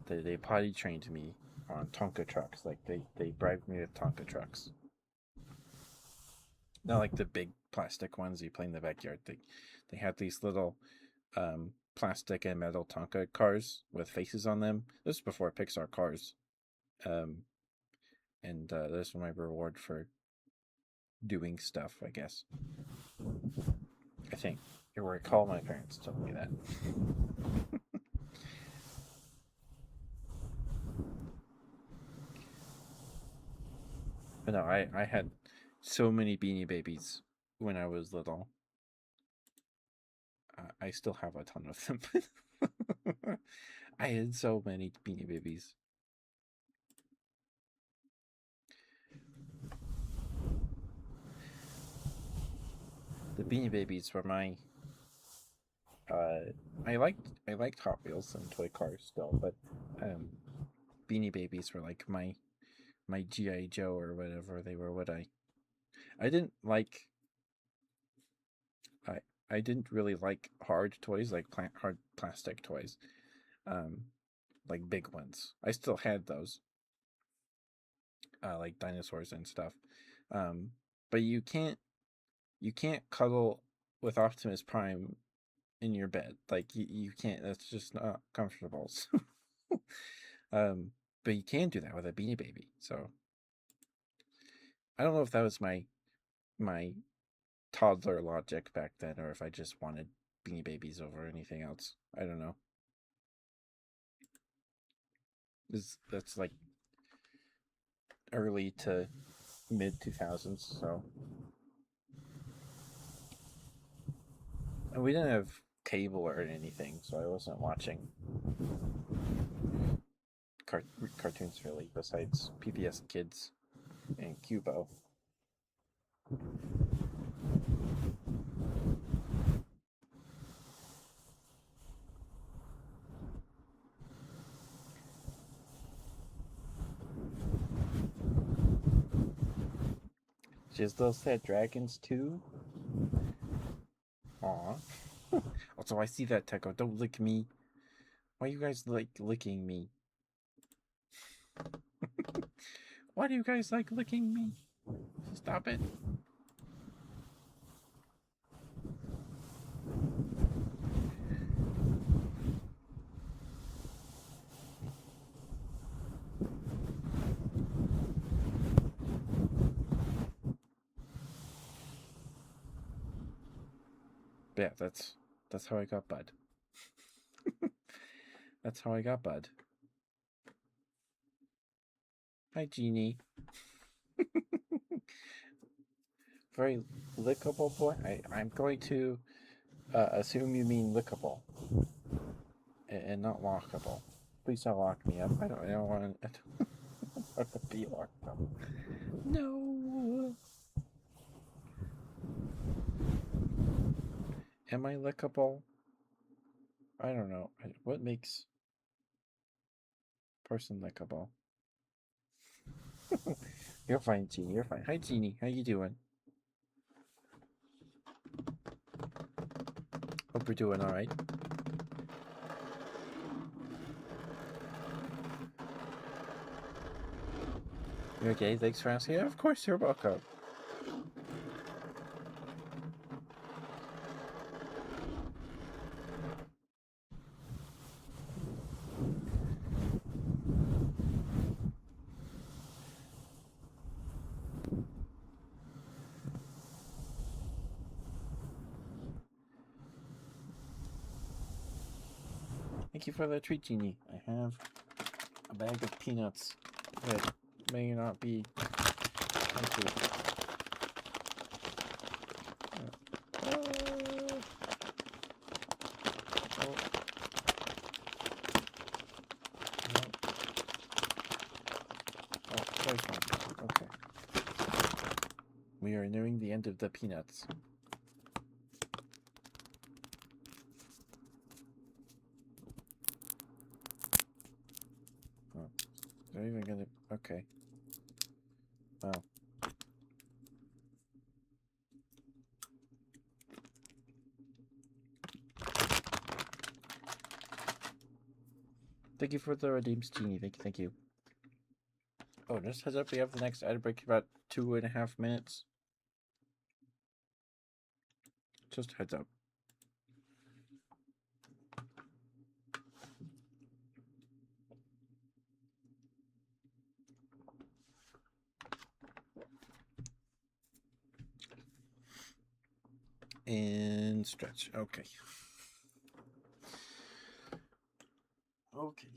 they potty trained me on Tonka trucks. Like they bribed me with Tonka trucks. Not like the big plastic ones you play in the backyard. They had these little plastic and metal Tonka cars with faces on them. This was before Pixar cars. Um, and this was my reward for doing stuff, I guess. I think. I recall my parents telling me that. But no, I had so many Beanie Babies when I was little. I still have a ton of them. I had so many Beanie Babies. The Beanie Babies were my. Uh, I liked Hot Wheels and toy cars still, but um, Beanie Babies were like my GI Joe or whatever. They were what I didn't like. I I didn't really like hard toys like hard plastic toys. Um, like big ones. I still had those, like dinosaurs and stuff. Um, but you can't cuddle with Optimus Prime in your bed. Like you can't. That's just not comfortable. um, but you can do that with a Beanie Baby. So I don't know if that was my toddler logic back then, or if I just wanted Beanie Babies over anything else. I don't know. That's like early to mid 2000s. So and we didn't have cable or anything, so I wasn't watching cart- cartoons really, besides PBS Kids and Cubo. Jizdle said dragons too. Aw. Also, I see that Techo. Don't lick me. Why are you guys like licking me? Why do you guys like licking me? Stop it. But yeah, that's how I got Bud. That's how I got Bud. Hi, Genie. Very lickable boy. I'm going to Assume you mean lickable and not lockable. Please don't lock me up. I don't want to be locked up. No. Am I lickable? I don't know. What makes person lickable? You're fine, Jeannie. You're fine. Hi, Jeannie. How you doing? Hope you're doing all right. You okay? Thanks for asking. Yeah, of course, you're welcome. Thank you for the treat, Jeannie. I have a bag of peanuts that may not be healthy. There's one. Okay. We are nearing the end of the peanuts. Oh, they're even gonna. Okay. Wow. Thank you for the redeems, Genie. Thank you. Oh, just heads up, we have the next ad break in about 2.5 minutes. Just heads up. And stretch. Okay. Okay.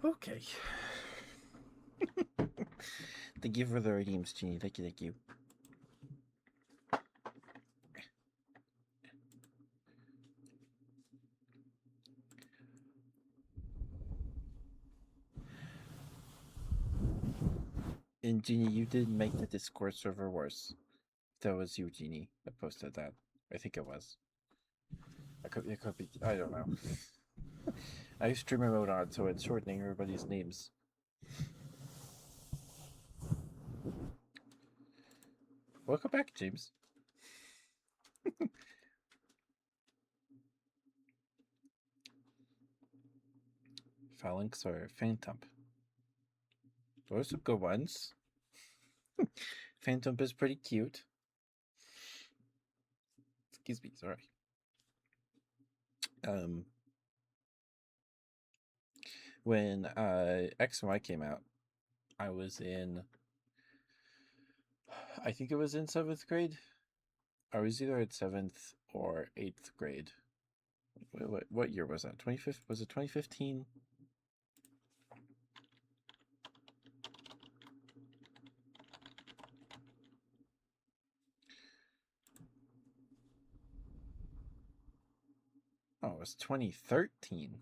Okay. Thank you for the redeems, Genie. Thank you. And Genie, you did make the Discord server worse. That was you, Genie, that posted that. I think it was. It could be. I don't know. I have streamer mode on, so it's shortening everybody's names. Welcome back, James. Phalanx or Phantom? Those are good ones. Phantom is pretty cute. Excuse me, sorry. When X and Y came out, I was in, I think it was in 7th grade. I was either at 7th or 8th grade. What year was that? 25th? Was it 2015? Oh, it was 2013.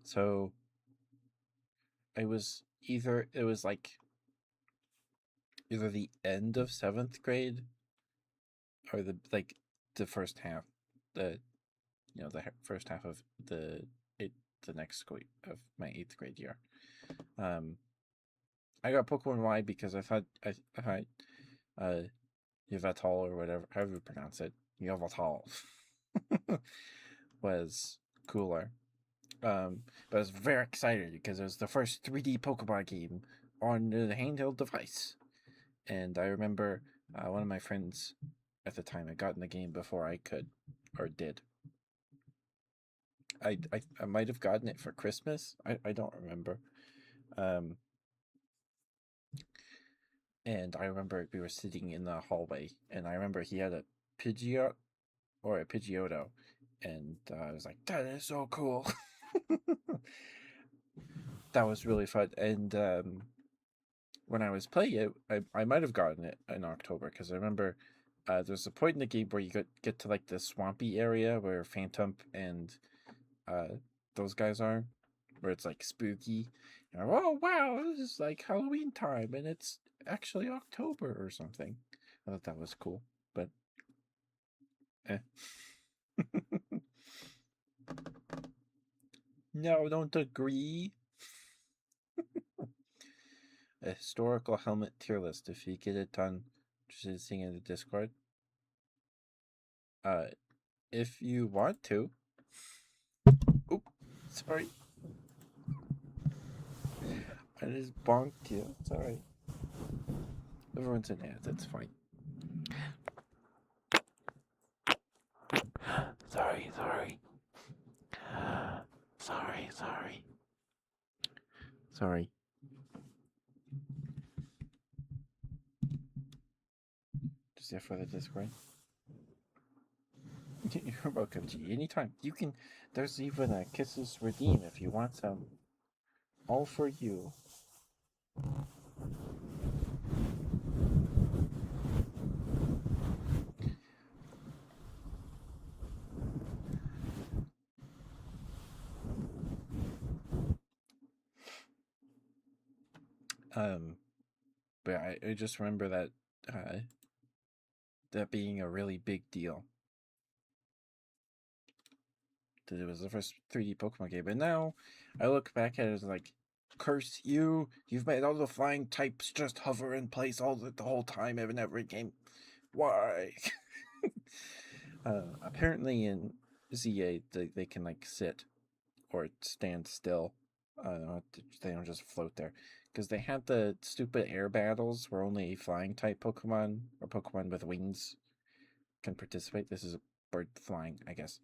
So it was like either the end of 7th grade or the first half, the first half of the next school of my 8th grade year. I got Pokemon Y because I thought Yveltal or whatever, however you pronounce it, Yveltal was cooler. But I was very excited because it was the first 3D Pokemon game on the handheld device. And I remember one of my friends, at the time. I got in the game before I could, or did. I might have gotten it for Christmas. I don't remember. Um, and I remember we were sitting in the hallway, and I remember he had a Pidgeot or a Pidgeotto, and I was like, "That is so cool." That was really fun, and when I was playing it, I might have gotten it in October because I remember there's a point in the game where you get to like the swampy area where Phantom and those guys are, where it's like spooky. And oh wow, this is like Halloween time, and it's actually October or something. I thought that was cool, but eh. No, don't agree. A historical helmet tier list. If you get it done, just seeing in the Discord. If you want to. Oop, sorry. I just bonked you. It's alright. Everyone's in ads, that's fine. Sorry. Sorry. Just there for the Discord. You're welcome, G. Anytime. You can. There's even a Kisses Redeem if you want some. All for you. But I just remember that that being a really big deal. That it was the first 3D Pokemon game, and now I look back at it as like, curse you! You've made all the flying types just hover in place the whole time in every game. Why? Apparently in ZA they can like sit or stand still. They don't just float there because they had the stupid air battles where only flying type Pokemon or Pokemon with wings can participate. This is a bird flying, I guess.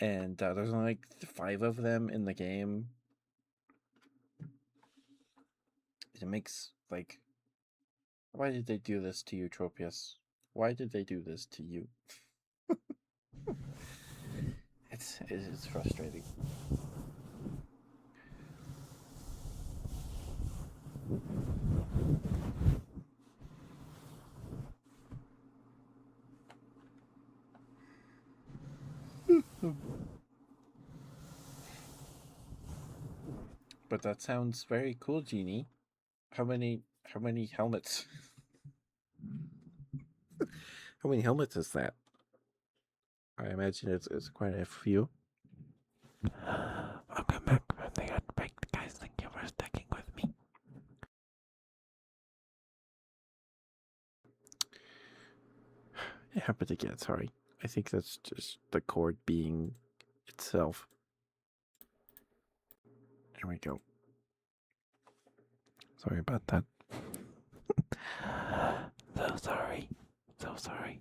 And there's only like 5 of them in the game. It makes like, why did they do this to you, Tropius? Why did they do this to you? It's frustrating. But that sounds very cool, Genie. How many helmets? How many helmets is that? I imagine it's quite a few. Welcome back from the Unbaked, guys. Thank you for sticking with me. It happened again, sorry. I think that's just the cord being itself. There we go. Sorry about that. So sorry. So sorry.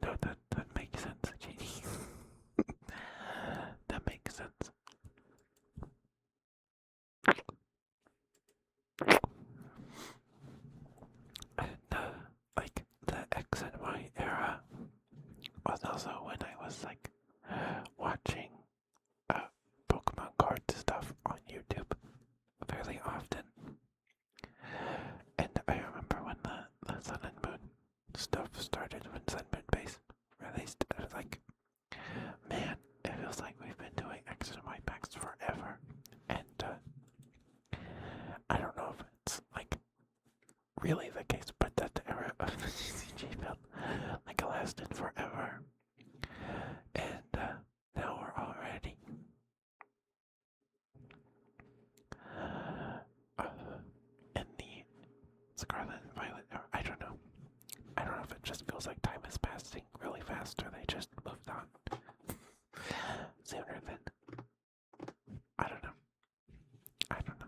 No, that makes sense, Genie. That makes sense. And like the X and Y era was also when I was like watching Pokemon card stuff on YouTube fairly often. And I remember when the Sun and Moon stuff started, when Sun Moon Base released, I was like, man, it feels like we've been doing X and Y packs forever. And I don't know if it's like really the case, but that era of the CCG felt like it lasted forever. And now we're already in the Scarlet and Violet era. I don't know. past, or they just moved on sooner than. I don't know. I don't know.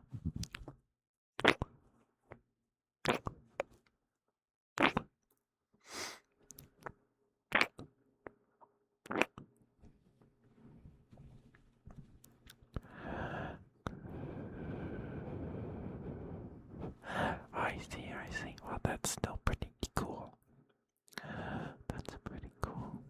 I see, I see. Well, that's still pretty cool. That's pretty cool.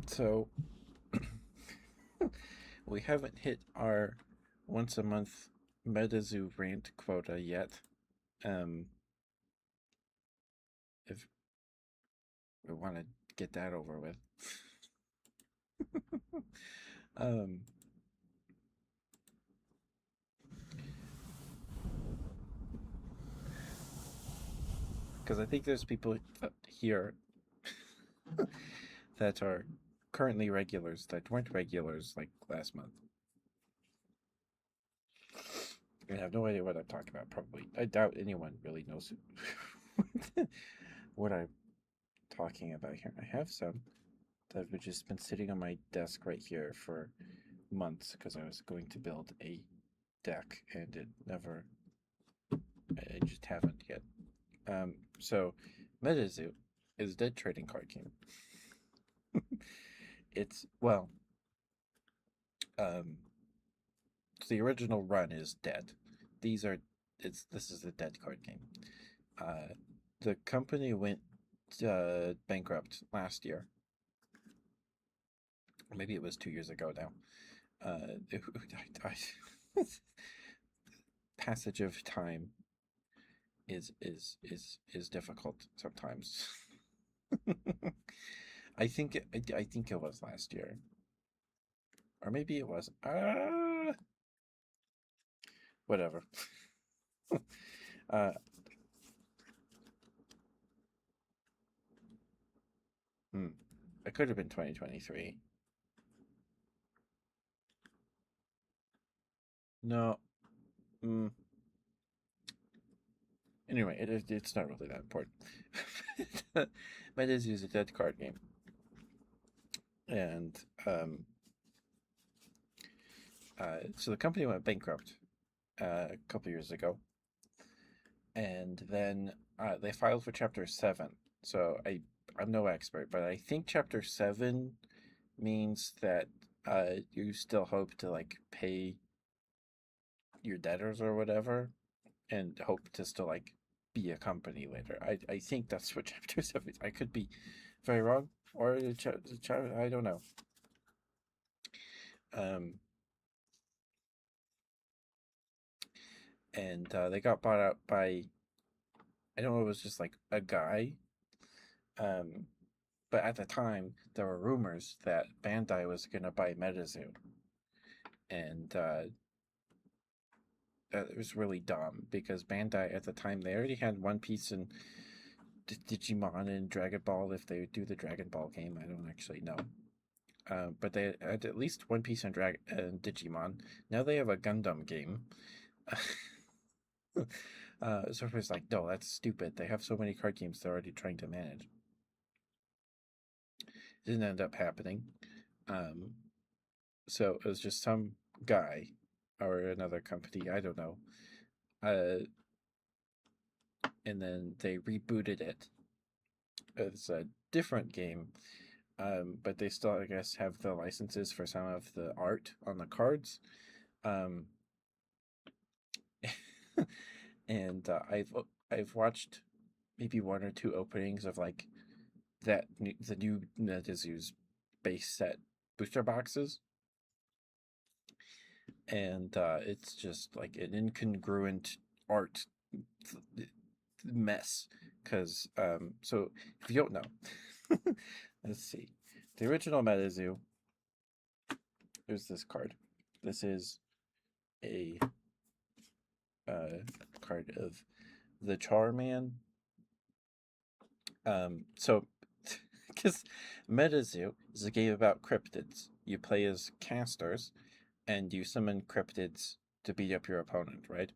So we haven't hit our once a month MetaZoo rant quota yet. If we want to get that over with. Because I think there's people here that are currently regulars that weren't regulars like last month. I have no idea what I'm talking about, probably. I doubt anyone really knows what I'm talking about here. I have some that have just been sitting on my desk right here for months because I was going to build a deck and it never, I just haven't yet. So MetaZoo is a dead trading card game. It's, well, the original run is dead. This is a dead card game. The company went bankrupt last year. Maybe it was 2 years ago now. Passage of time is difficult sometimes. I think it was last year, or maybe it was. Whatever. It could have been 2023. No. Anyway, it's not really that important. MetaZoo is a dead card game. And so the company went bankrupt a couple years ago. And then they filed for Chapter 7. So I'm no expert, but I think Chapter 7 means that you still hope to like pay your debtors or whatever and hope to still like be a company later. I think that's what Chapter 7 is. I could be very wrong, or I don't know. And they got bought out by, I don't know, it was just like a guy. But at the time, there were rumors that Bandai was going to buy MetaZoo. And it was really dumb because Bandai at the time, they already had One Piece and Digimon and Dragon Ball. If they would do the Dragon Ball game, I don't actually know. But they had at least One Piece and Digimon. Now they have a Gundam game. So it was like, no, that's stupid. They have so many card games they're already trying to manage. It didn't end up happening. So it was just some guy or another company, I don't know. And then they rebooted it. It's a different game but they still, I guess, have the licenses for some of the art on the cards. Um, and I've watched maybe one or two openings of like the new Netizu's base set booster boxes, and it's just like an incongruent art mess. Because so if you don't know, let's see, the original Metazu. There's this card. This is a card of the Charman. So because Metazu is a game about cryptids. You play as casters, and you summon cryptids to beat up your opponent, right?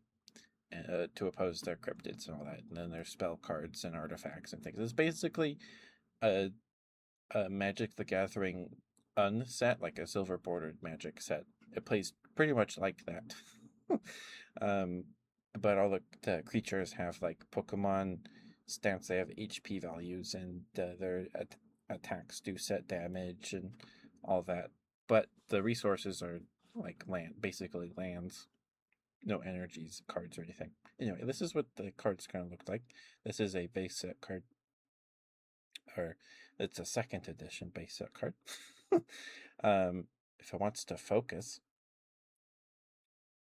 To oppose their cryptids and all that. And then there's spell cards and artifacts and things. It's basically a, a Magic the Gathering unset, like a silver bordered Magic set. It plays pretty much like that. um, but all the creatures have like Pokemon stats. They have HP values, and their attacks do set damage and all that. But the resources are like land, basically lands, no energies, cards, or anything. Anyway, this is what the cards kind of look like. This is a base set card, or it's a second edition base set card. If it wants to focus,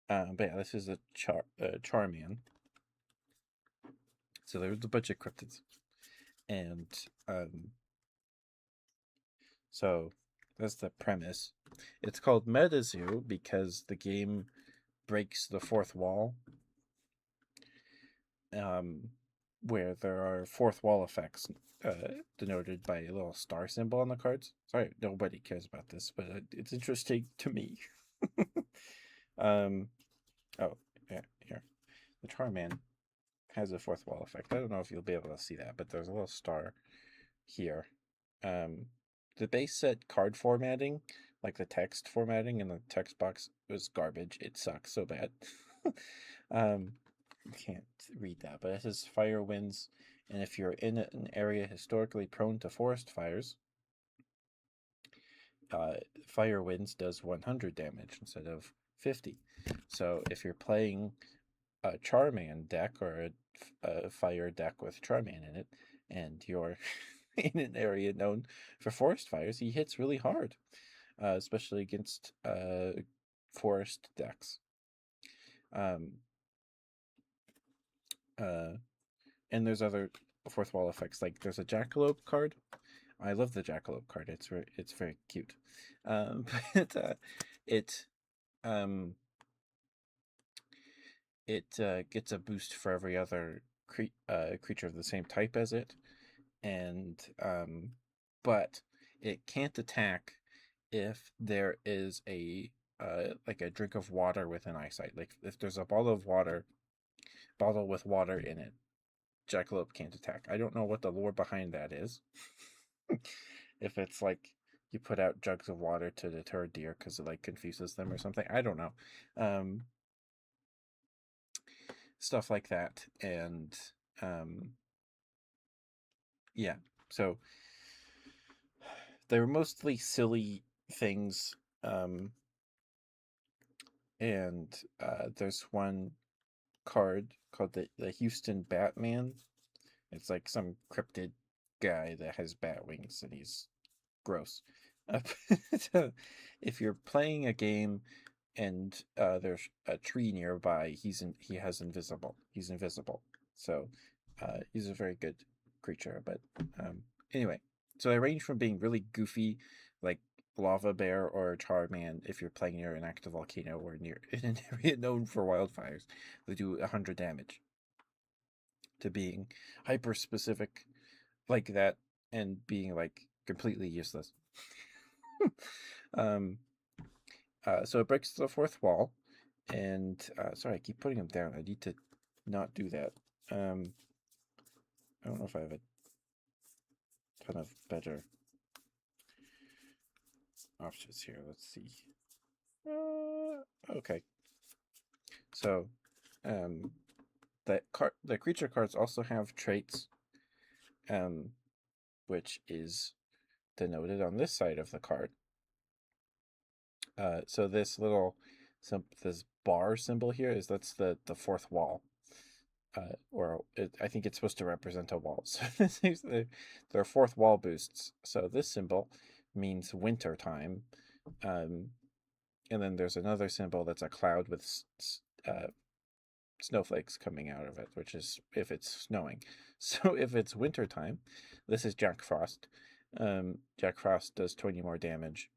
but yeah, this is a Charman. So there's a bunch of cryptids, and so that's the premise. It's called Metazoo because the game breaks the fourth wall, where there are fourth wall effects denoted by a little star symbol on the cards. Sorry, nobody cares about this, but it's interesting to me. Oh, yeah, here. The Charman has a fourth wall effect. I don't know if you'll be able to see that, but there's a little star here. The base set card formatting, like the text formatting in the text box, was garbage. It sucks so bad. Can't read that, but it says fire winds, and if you're in an area historically prone to forest fires, fire winds does 100 damage instead of 50. So if you're playing a Charman deck or a fire deck with Charman in it, and you're in an area known for forest fires, he hits really hard, especially against forest decks. And there's other fourth wall effects, like there's a Jackalope card. I love the Jackalope card. It's very cute. But it um it gets a boost for every other creature of the same type as it, and but it can't attack if there is a like a drink of water within eyesight. Like if there's a bottle with water in it, Jackalope can't attack. I don't know what the lore behind that is. If it's like you put out jugs of water to deter deer because it like confuses them or something. I don't know. Stuff like that. And yeah, so they were mostly silly things. And there's one card called the Houston Batman. It's like some cryptid guy that has bat wings and he's gross. If you're playing a game and there's a tree nearby, he has invisible. He's invisible. So he's a very good creature. But anyway, so they range from being really goofy, like Lava Bear or Charman, if you're playing near an active volcano or near in an area known for wildfires, they do 100 damage, to being hyper specific like that and being like completely useless. um, so it breaks the fourth wall, and sorry, I keep putting them down. I need to not do that. I don't know if I have a ton of better options here. Let's see. Okay. So, the creature cards also have traits, which is denoted on this side of the card. So this this bar symbol here that's the fourth wall. I think it's supposed to represent a wall. So there are fourth wall boosts. So this symbol means winter time. And then there's another symbol that's a cloud with snowflakes coming out of it, which is if it's snowing. So if it's winter time, this is Jack Frost. Jack Frost does 20 more damage.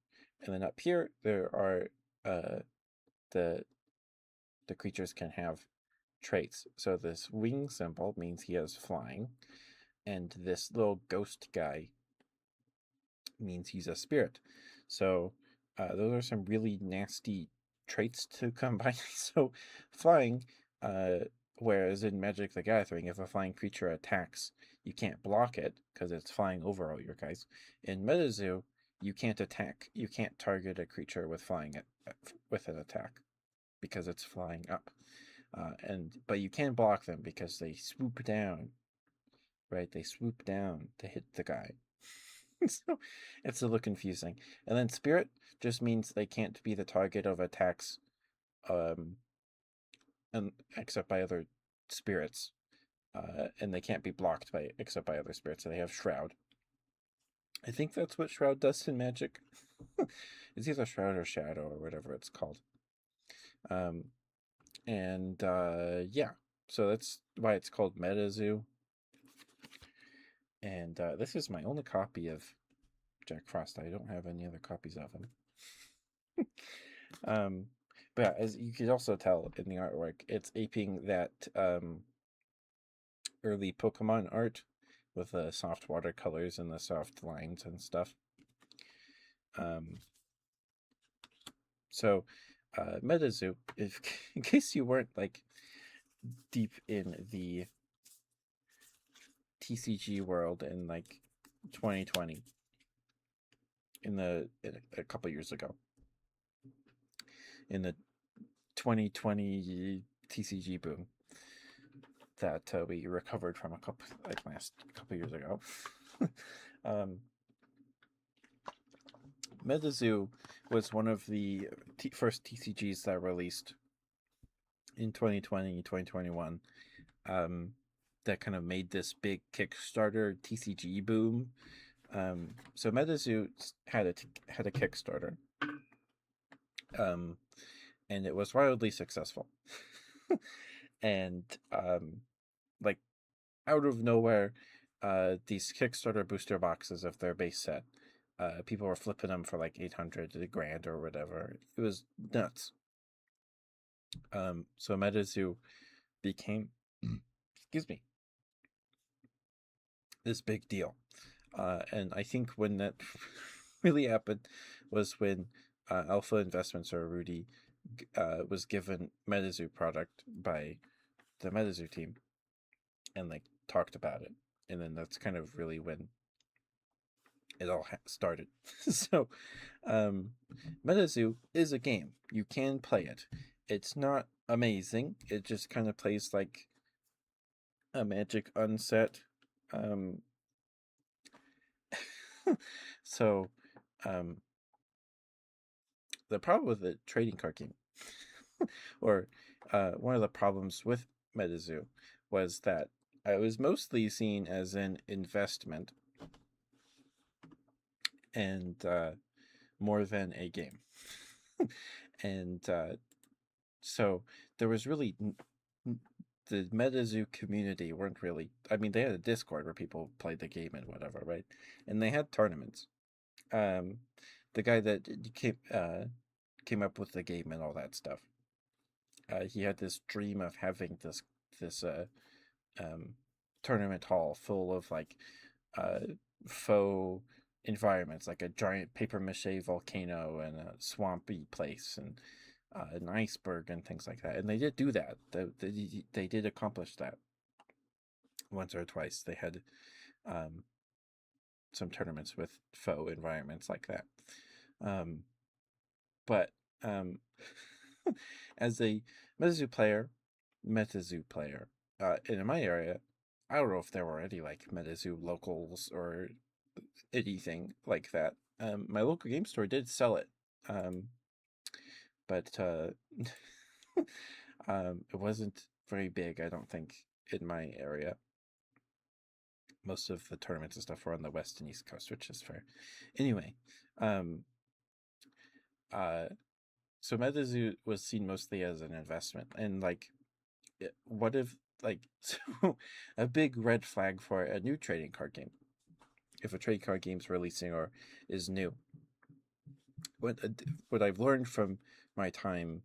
And then up here, there are the creatures can have traits. So this wing symbol means he has flying, and this little ghost guy means he's a spirit. So those are some really nasty traits to combine. So flying, whereas in Magic the Gathering, if a flying creature attacks, you can't block it because it's flying over all your guys. In MetaZoo, you can't attack. You can't target a creature with flying with an attack because it's flying up. But you can block them because they swoop down, right? They swoop down to hit the guy. So it's a little confusing. And then spirit just means they can't be the target of attacks, and except by other spirits, and they can't be blocked by except by other spirits. So they have shroud. I think that's what shroud does in Magic. It's either shroud or shadow or whatever it's called. Yeah, so that's why it's called MetaZoo. And this is my only copy of Jack Frost. I don't have any other copies of him. But yeah, as you could also tell in the artwork, it's aping that early Pokemon art with the soft watercolors and the soft lines and stuff. So MetaZoo, if in case you weren't like deep in the TCG world in like 2020, in a couple years ago, in the 2020 TCG boom that we recovered from last couple years ago. MetaZoo was one of the first TCGs that released in 2020, 2021, that kind of made this big Kickstarter TCG boom. So MetaZoo had a Kickstarter, and it was wildly successful. And like out of nowhere, these Kickstarter booster boxes of their base set, people were flipping them for like 800, a grand or whatever. It was nuts. So MetaZoo became, excuse me, this big deal. And I think when that really happened was when Alpha Investments, or Rudy, was given MetaZoo product by the MetaZoo team and like talked about it. And then that's kind of really when it all started. So MetaZoo is a game. You can play it. It's not amazing. It just kind of plays like a Magic unset. So the problem with the trading card game, or one of the problems with MetaZoo, was that it was mostly seen as an investment and more than a game. And so there was really the MetaZoo community weren't really. I mean, they had a Discord where people played the game and whatever, right? And they had tournaments. The guy that came up with the game and all that stuff, he had this dream of having this tournament hall full of like faux environments, like a giant paper mache volcano and a swampy place and an iceberg and things like that. And they did do that. They did accomplish that once or twice. They had some tournaments with faux environments like that. But as a MetaZoo player, in my area, I don't know if there were any like MetaZoo locals or anything like that. My local game store did sell it, but it wasn't very big, I don't think, in my area. Most of the tournaments and stuff were on the west and east coast, which is fair. Anyway, um, uh, so MetaZoo was seen mostly as an investment, and like, what if like so a big red flag for a new trading card game? If a trading card game's releasing or is new, what I've learned from my time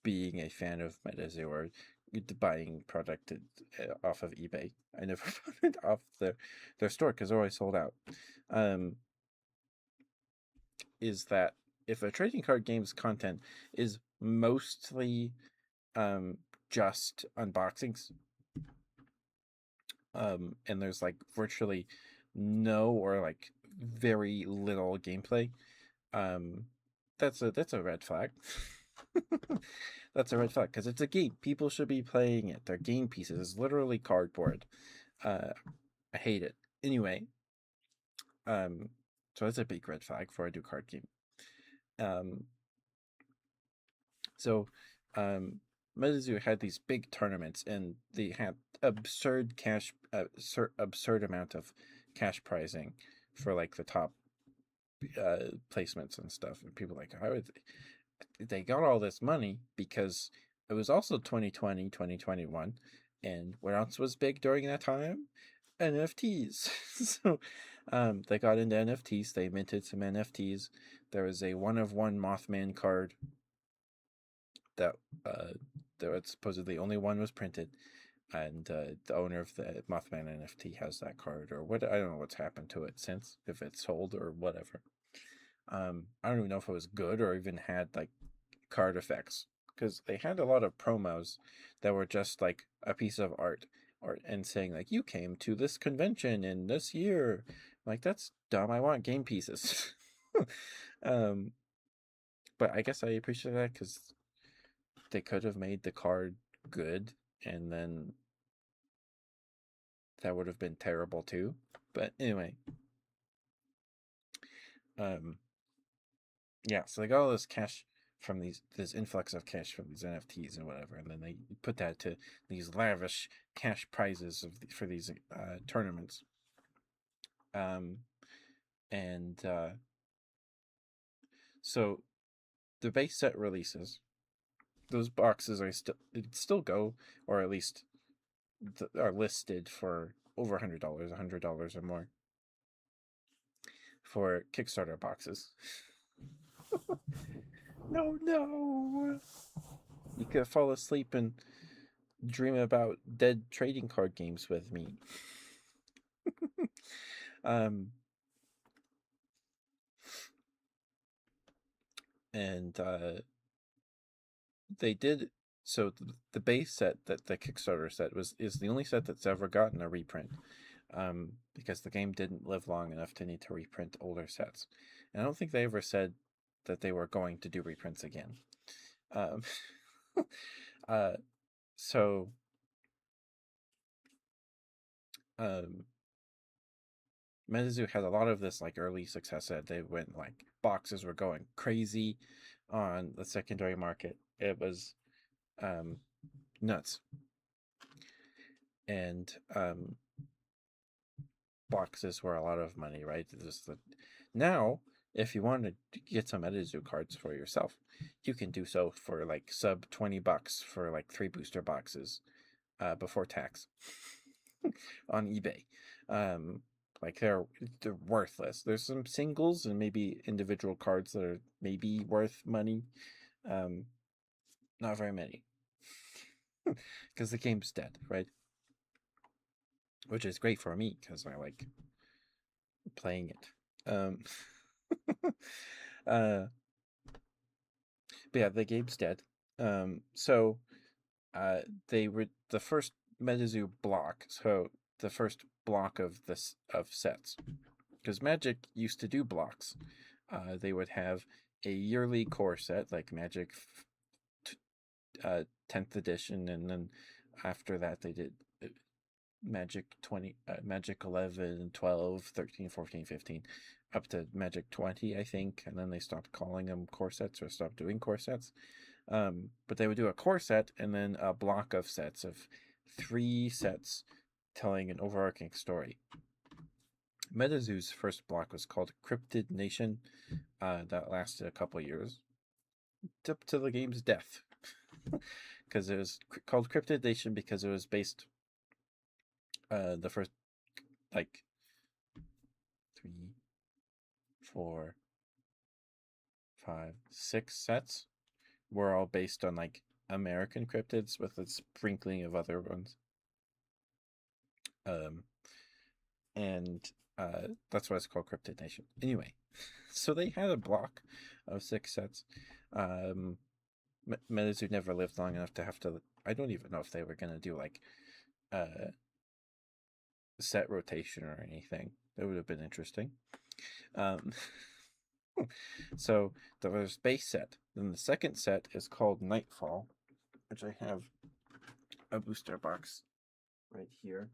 being a fan of MetaZoo or buying product off of eBay, I never bought it off their store because they're always sold out. Is that if a trading card game's content is mostly just unboxings, and there's like virtually no or like very little gameplay, that's a red flag. That's a red flag because it's a game. People should be playing it. They're game pieces. It's literally cardboard. I hate it. Anyway, so that's a big red flag for a new card game. So MetaZoo had these big tournaments and they had absurd amount of cash prizing for like the top placements and stuff. And people like, how would they got all this money because it was also 2020, 2021. And what else was big during that time? NFTs. So they got into NFTs. They minted some NFTs. There was a one of one Mothman card that there was supposedly only one was printed, and the owner of the Mothman NFT has that card, or what, I don't know what's happened to it since, if it's sold or whatever. I don't even know if it was good or even had like card effects, because they had a lot of promos that were just like a piece of art or and saying like, you came to this convention in this year. Like, that's dumb. I want game pieces. But I guess I appreciate that because they could have made the card good, and then that would have been terrible too. But anyway, yeah. So they got all this cash from this influx of cash from these NFTs and whatever, and then they put that to these lavish cash prizes for these tournaments. And so the base set releases. Those boxes are still go, or at least are listed for over $100 or more for Kickstarter boxes. No. You could fall asleep and dream about dead trading card games with me. And they did. So the base set that the Kickstarter set is the only set that's ever gotten a reprint, because the game didn't live long enough to need to reprint older sets. And I don't think they ever said that they were going to do reprints again. So MetaZoo had a lot of this like early success that they went like boxes were going crazy on the secondary market. It was nuts. And boxes were a lot of money, right? Now, if you want to get some MetaZoo cards for yourself, you can do so for like sub $20 for like 3 booster boxes before tax on eBay. Like they're worthless. There's some singles and maybe individual cards that are maybe worth money. Not very many. Because the game's dead, right? Which is great for me because I like playing it. But yeah, the game's dead. So they were the first MetaZoo block. So the first block of sets, because Magic used to do blocks. They would have a yearly core set like Magic 10th edition, and then after that they did Magic 20, Magic 11, 12, 13, 14, 15, up to Magic 20, I think, and then they stopped calling them core sets or stopped doing core sets. But they would do a core set and then a block of sets of 3 sets telling an overarching story. MetaZoo's first block was called Cryptid Nation. That lasted a couple years, up to the game's death. Because it was called Cryptid Nation because it was based the first like 3, 4, 5, 6 sets were all based on like American cryptids with a sprinkling of other ones. And that's why it's called Cryptid Nation. Anyway, so they had a block of 6 sets. MetaZoo never lived long enough to have to. I don't even know if they were gonna do like set rotation or anything. That would have been interesting. So there was base set. Then the second set is called Nightfall, which I have a booster box right here.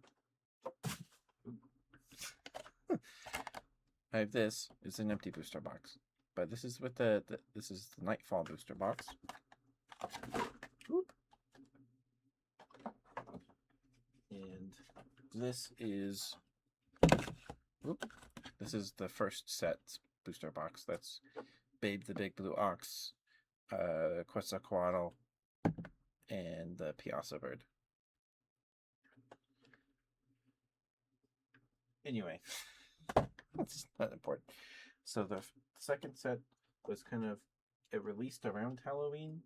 I have this. It's an empty booster box, but this is with this is the Nightfall booster box. And this is the first set booster box. That's Babe the Big Blue Ox, Quetzalcoatl, and the Piazza Bird. Anyway, that's not important. So the second set was kind of, it released around Halloween.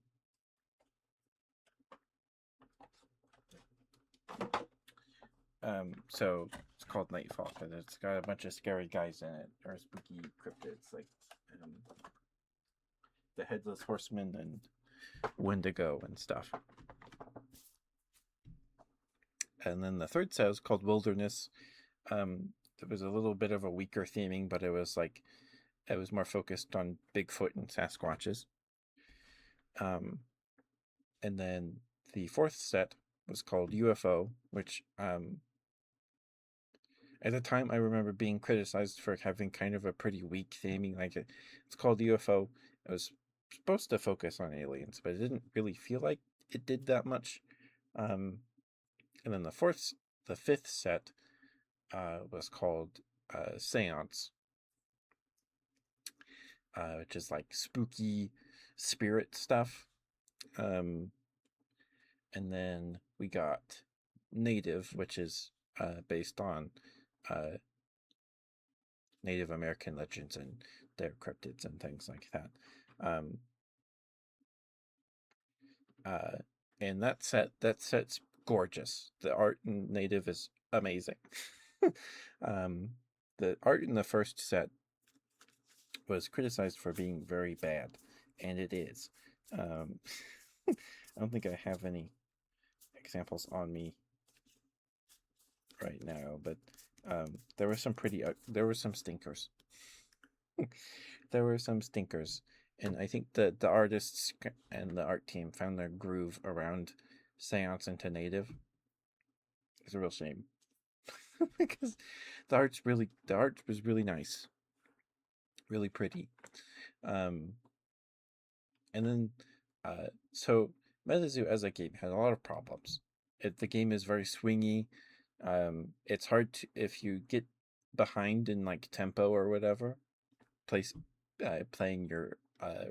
So it's called Nightfall because it's got a bunch of scary guys in it, or spooky cryptids like the Headless Horseman and Wendigo and stuff. And then the third set was called Wilderness. It was a little bit of a weaker theming, but it was more focused on Bigfoot and Sasquatches. And then the fourth set was called UFO, which at the time I remember being criticized for having kind of a pretty weak theming. Like it's called UFO. It was supposed to focus on aliens, but it didn't really feel like it did that much. And then the fifth set was called Seance, which is like spooky spirit stuff. And then we got Native, which is based on Native American legends and their cryptids and things like that. And that set's gorgeous. The art in Native is amazing. The art in the first set was criticized for being very bad, and it is. I don't think I have any examples on me right now, but there were some stinkers. There were some stinkers, and I think that the artists and the art team found their groove around Seance into Native. It's a real shame because the art was really nice, really pretty. And then so MetaZoo as a game had a lot of problems. The game is very swingy. It's hard to, if you get behind in like tempo or whatever, playing your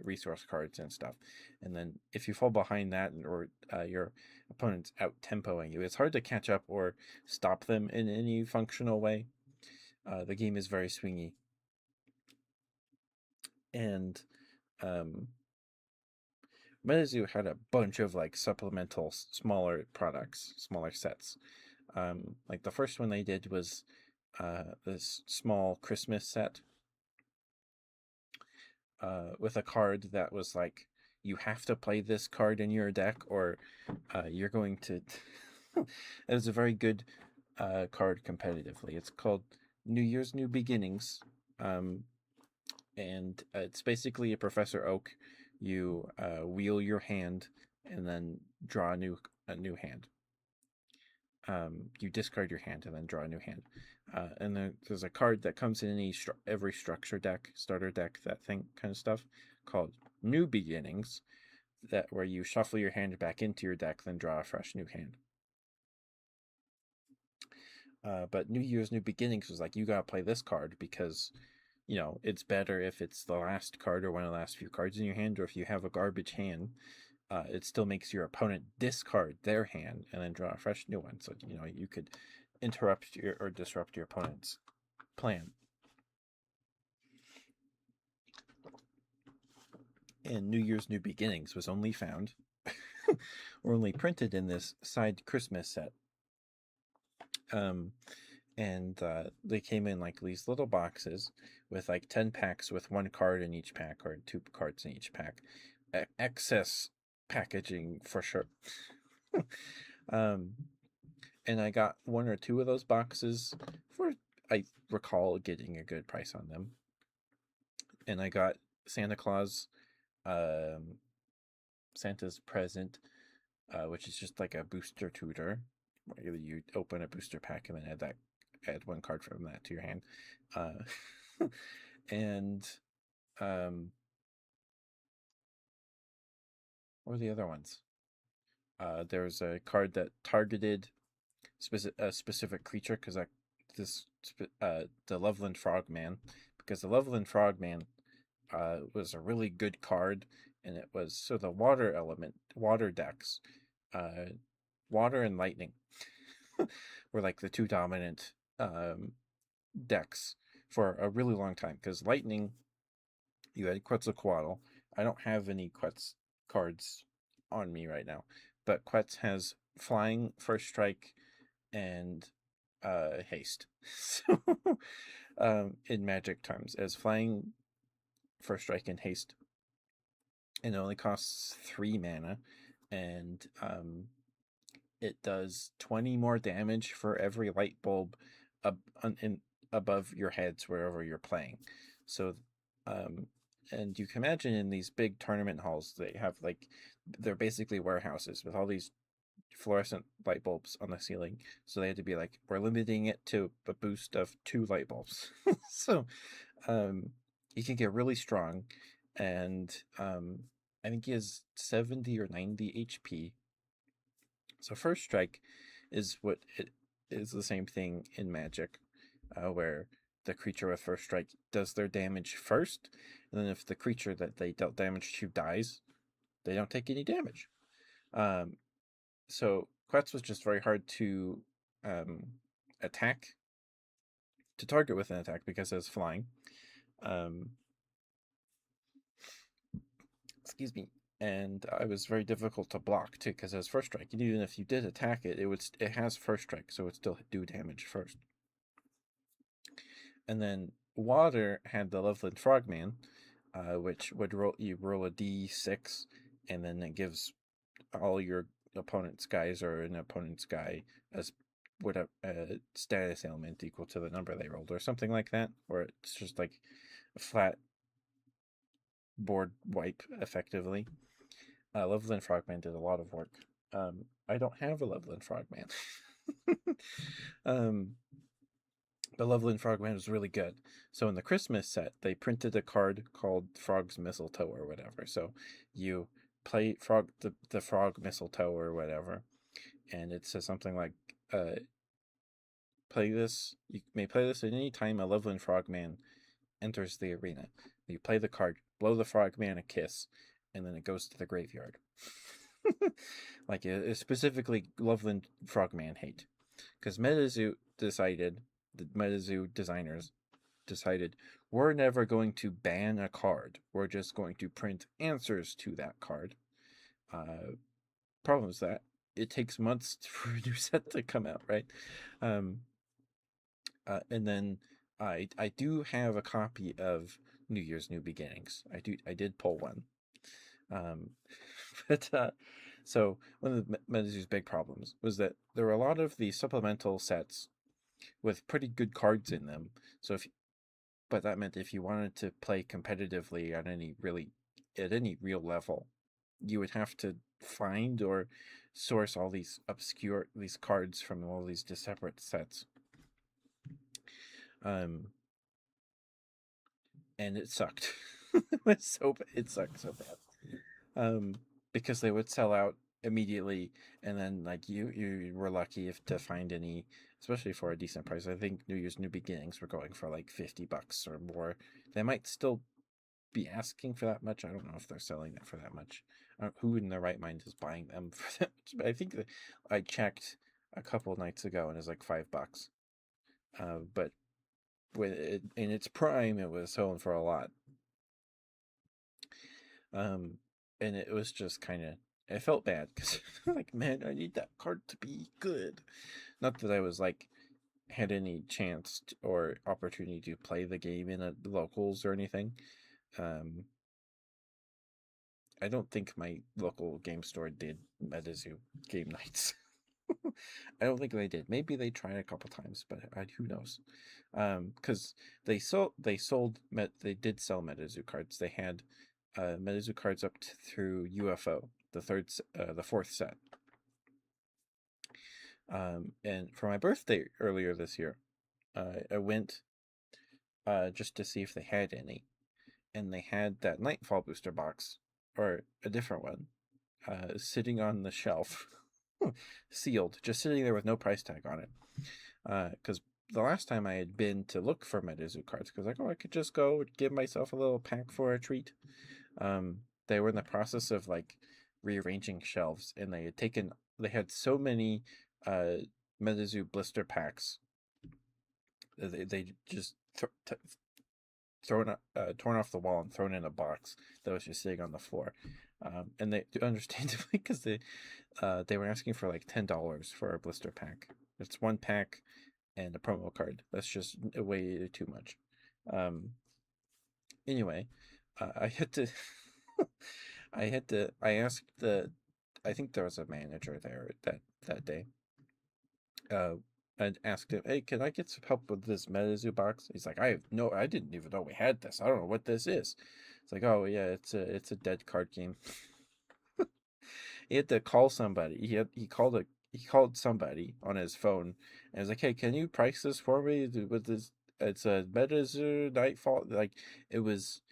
resource cards and stuff, and then if you fall behind that, or your opponent's out tempoing you, it's hard to catch up or stop them in any functional way. The game is very swingy, and MetaZoo had a bunch of like supplemental smaller products, smaller sets. Like the first one they did was this small Christmas set with a card that was like, you have to play this card in your deck or you're going to it was a very good card competitively. It's called New Year's New Beginnings, and it's basically a Professor Oak. You wheel your hand and then draw a new hand. you discard your hand and then draw a new hand. And then there's a card that comes in every structure deck, starter deck, that thing kind of stuff, called New Beginnings, that where you shuffle your hand back into your deck, then draw a fresh new hand. But New Year's New Beginnings was like, you gotta play this card because, it's better if it's the last card or one of the last few cards in your hand, or if you have a garbage hand, it still makes your opponent discard their hand and then draw a fresh new one. So, you could interrupt or disrupt your opponent's plan. And New Year's New Beginnings was only found or only printed in this side Christmas set. And they came in like these little boxes with like 10 packs with one card in each pack or 2 cards in each pack. Excess packaging for sure. And I got 1 or 2 of those boxes for, I recall getting a good price on them. And I got Santa Claus, Santa's Present, which is just like a booster tutor, where you open a booster pack and then add 1 card from that to your hand. And what were the other ones? There's a card that targeted a specific creature, because the Loveland Frogman, because the Loveland Frogman was a really good card, and it was so the water decks, water and lightning were like the 2 dominant decks for a really long time, because lightning, you had Quetzalcoatl. I don't have any Quetz cards on me right now, but Quetz has flying, first strike, and haste. So in Magic terms, as flying, first strike, and haste, and it only costs 3 mana, and it does 20 more damage for every light bulb above your heads wherever you're playing. So and you can imagine in these big tournament halls, they have like, they're basically warehouses with all these fluorescent light bulbs on the ceiling. So they had to be like, we're limiting it to a boost of 2 light bulbs. So he can get really strong, and I think he has 70 or 90 HP. So first strike is what it is, the same thing in Magic, where the creature with first strike does their damage first, and then if the creature that they dealt damage to dies, they don't take any damage. So Quetz was just very hard to target with an attack because it was flying. Excuse me. And it was very difficult to block too, because it has first strike. And even if you did attack it, it has first strike, so it still do damage first. And then water had the Loveland Frogman, which would roll a d6, and then it gives all your opponent's guys or an opponent's guy as would a status element equal to the number they rolled, or something like that, or it's just like a flat board wipe effectively. Loveland Frogman did a lot of work. I don't have a Loveland Frogman. But Loveland Frogman was really good. So in the Christmas set, they printed a card called Frog's Mistletoe or whatever. So you play the Frog Mistletoe or whatever, and it says something like, play this. You may play this at any time a Loveland Frogman enters the arena. You play the card, blow the Frogman a kiss, and then it goes to the graveyard. Like, it's specifically Loveland Frogman hate, because the MetaZoo designers decided, we're never going to ban a card. We're just going to print answers to that card. Problem is that it takes months for a new set to come out, right? And then I do have a copy of New Year's New Beginnings. I did pull one. But so one of the MetaZoo's big problems was that there were a lot of the supplemental sets with pretty good cards in them. But that meant if you wanted to play competitively at any real level, you would have to find or source all these cards from all these separate sets. And it sucked. It sucked so bad. Because they would sell out immediately, and then like you were lucky if to find any, especially for a decent price. I think New Year's New Beginnings were going for like $50 or more. They might still be asking for that much. I don't know if they're selling that for that much. Who in their right mind is buying them for that much? But I think that I checked a couple nights ago and it's like $5. But when in its prime, it was selling for a lot. And it was just kind of, I felt bad because like, man, I need that card to be good. Not that I was like had any chance or opportunity to play the game in a locals or anything. I don't think my local game store did MetaZoo game nights. I don't think they did. Maybe they tried a couple times, but who knows? Because they did sell MetaZoo cards. They had MetaZoo cards up through UFO, the fourth set. And for my birthday earlier this year, I went just to see if they had any, and they had that Nightfall booster box, or a different one, sitting on the shelf, sealed, just sitting there with no price tag on it. Because the last time I had been to look for MetaZoo cards, because I could just go give myself a little pack for a treat. They were in the process of like rearranging shelves, and they had so many MetaZoo blister packs. They just torn off the wall and thrown in a box that was just sitting on the floor. And they understandably, because they were asking for like $10 for a blister pack. It's one pack and a promo card. That's just way too much. Anyway, I had to I asked I think there was a manager there that day. And asked him, "Hey, can I get some help with this MetaZoo box?" He's like, I didn't even know we had this. I don't know what this is." It's like, "Oh yeah, it's a dead card game." He had to call somebody. He called somebody on his phone and was like, "Hey, can you price this for me with this? It's a MetaZoo Nightfall." Like, it was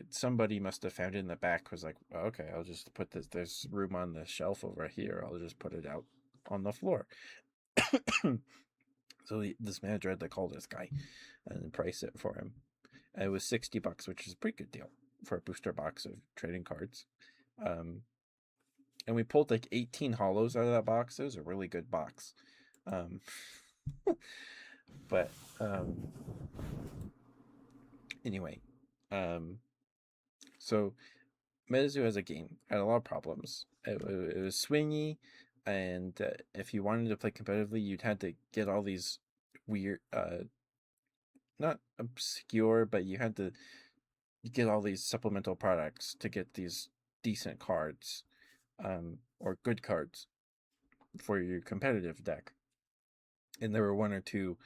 somebody must have found it in the back, was like, "Okay, I'll just put this, there's room on the shelf over here, I'll just put it out on the floor." So this manager had to call this guy and price it for him. And it was $60, which is a pretty good deal for a booster box of trading cards. And we pulled like 18 hollows out of that box. It was a really good box. But anyway, so MetaZoo as a game had a lot of problems. It was swingy, and if you wanted to play competitively, you'd had to get all these weird, not obscure, but you had to get all these supplemental products to get these decent cards, or good cards for your competitive deck. And there were one or two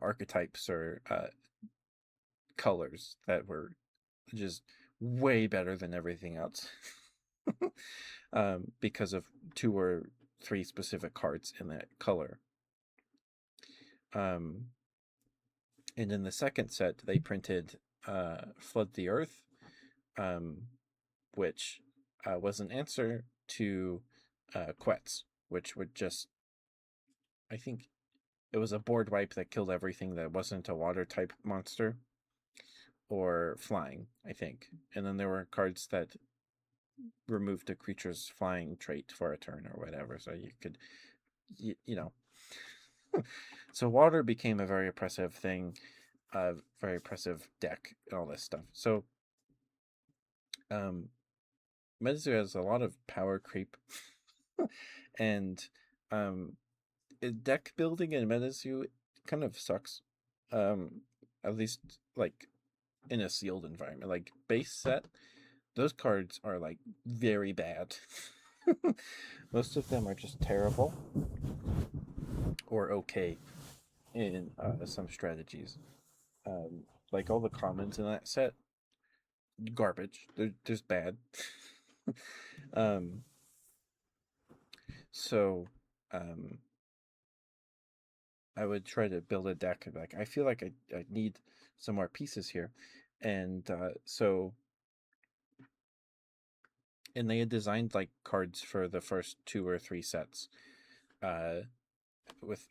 archetypes or colors that were just way better than everything else. Because of 2 or 3 specific cards in that color. And in the second set, they printed Flood the Earth, which was an answer to Quetz, which would just, I think it was a board wipe that killed everything that wasn't a water type monster or flying, I think. And then there were cards that removed a creature's flying trait for a turn or whatever, so you could, you know. So water became a very oppressive thing, a very oppressive deck, and all this stuff. So MetaZoo has a lot of power creep. And deck building in MetaZoo kind of sucks. At least like in a sealed environment. Like base set, those cards are like very bad. Most of them are just terrible or okay in some strategies. Like all the commons in that set, garbage. They're just bad. um, so um, I would try to build a deck. And like, I feel like I need some more pieces here, and and they had designed like cards for the first two or three sets, uh, with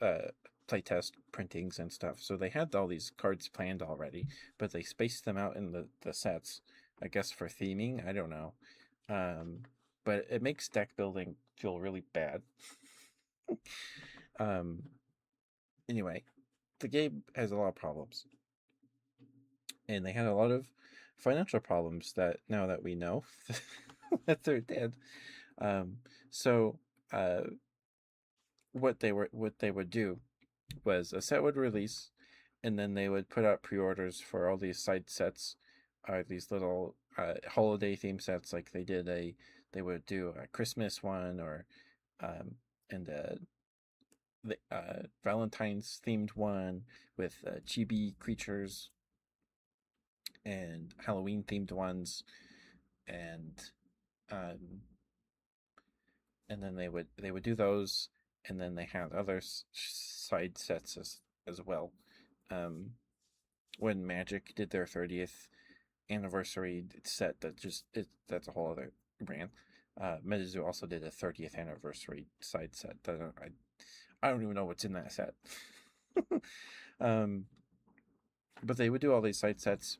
playtest printings and stuff. So they had all these cards planned already, but they spaced them out in the sets, I guess for theming. I don't know. Um, but it makes deck building feel really bad. um, anyway, the game has a lot of problems, and they had a lot of financial problems that now that we know that they're dead. Um, so uh, what they would do was a set would release, and then they would put out pre-orders for all these side sets, these little holiday theme sets. Like they would do a Christmas one, or um, and the Valentine's themed one with chibi creatures, and Halloween themed ones, and um, and then they would do those, and then they had other side sets as well. Um, when Magic did their 30th anniversary set, that's a whole other brand. Medizu also did a 30th anniversary side set. I don't even know what's in that set. um, but they would do all these side sets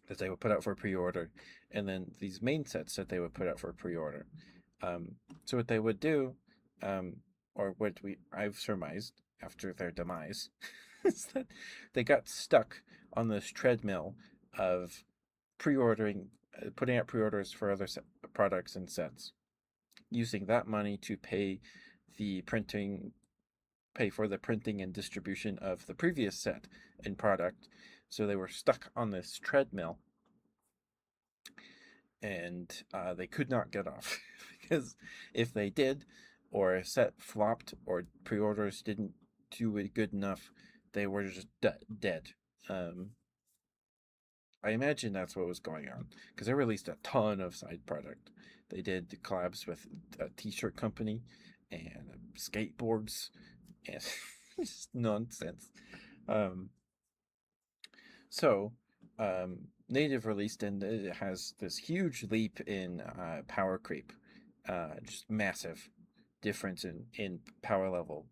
that they would put out for pre-order, and then these main sets that they would put out for pre-order. So what they would do, um, or what I've surmised after their demise, is that they got stuck on this treadmill of pre-ordering, putting out pre-orders for other products and sets, using that money to the printing, pay for the printing and distribution of the previous set and product. So they were stuck on this treadmill, and they could not get off because if they did, or a set flopped, or pre-orders didn't do it good enough, they were just dead. Um, I imagine that's what was going on because they released a ton of side product. They did collabs with a t-shirt company and skateboards and just nonsense. Um, so Native released, and it has this huge leap in power creep, just massive difference in power level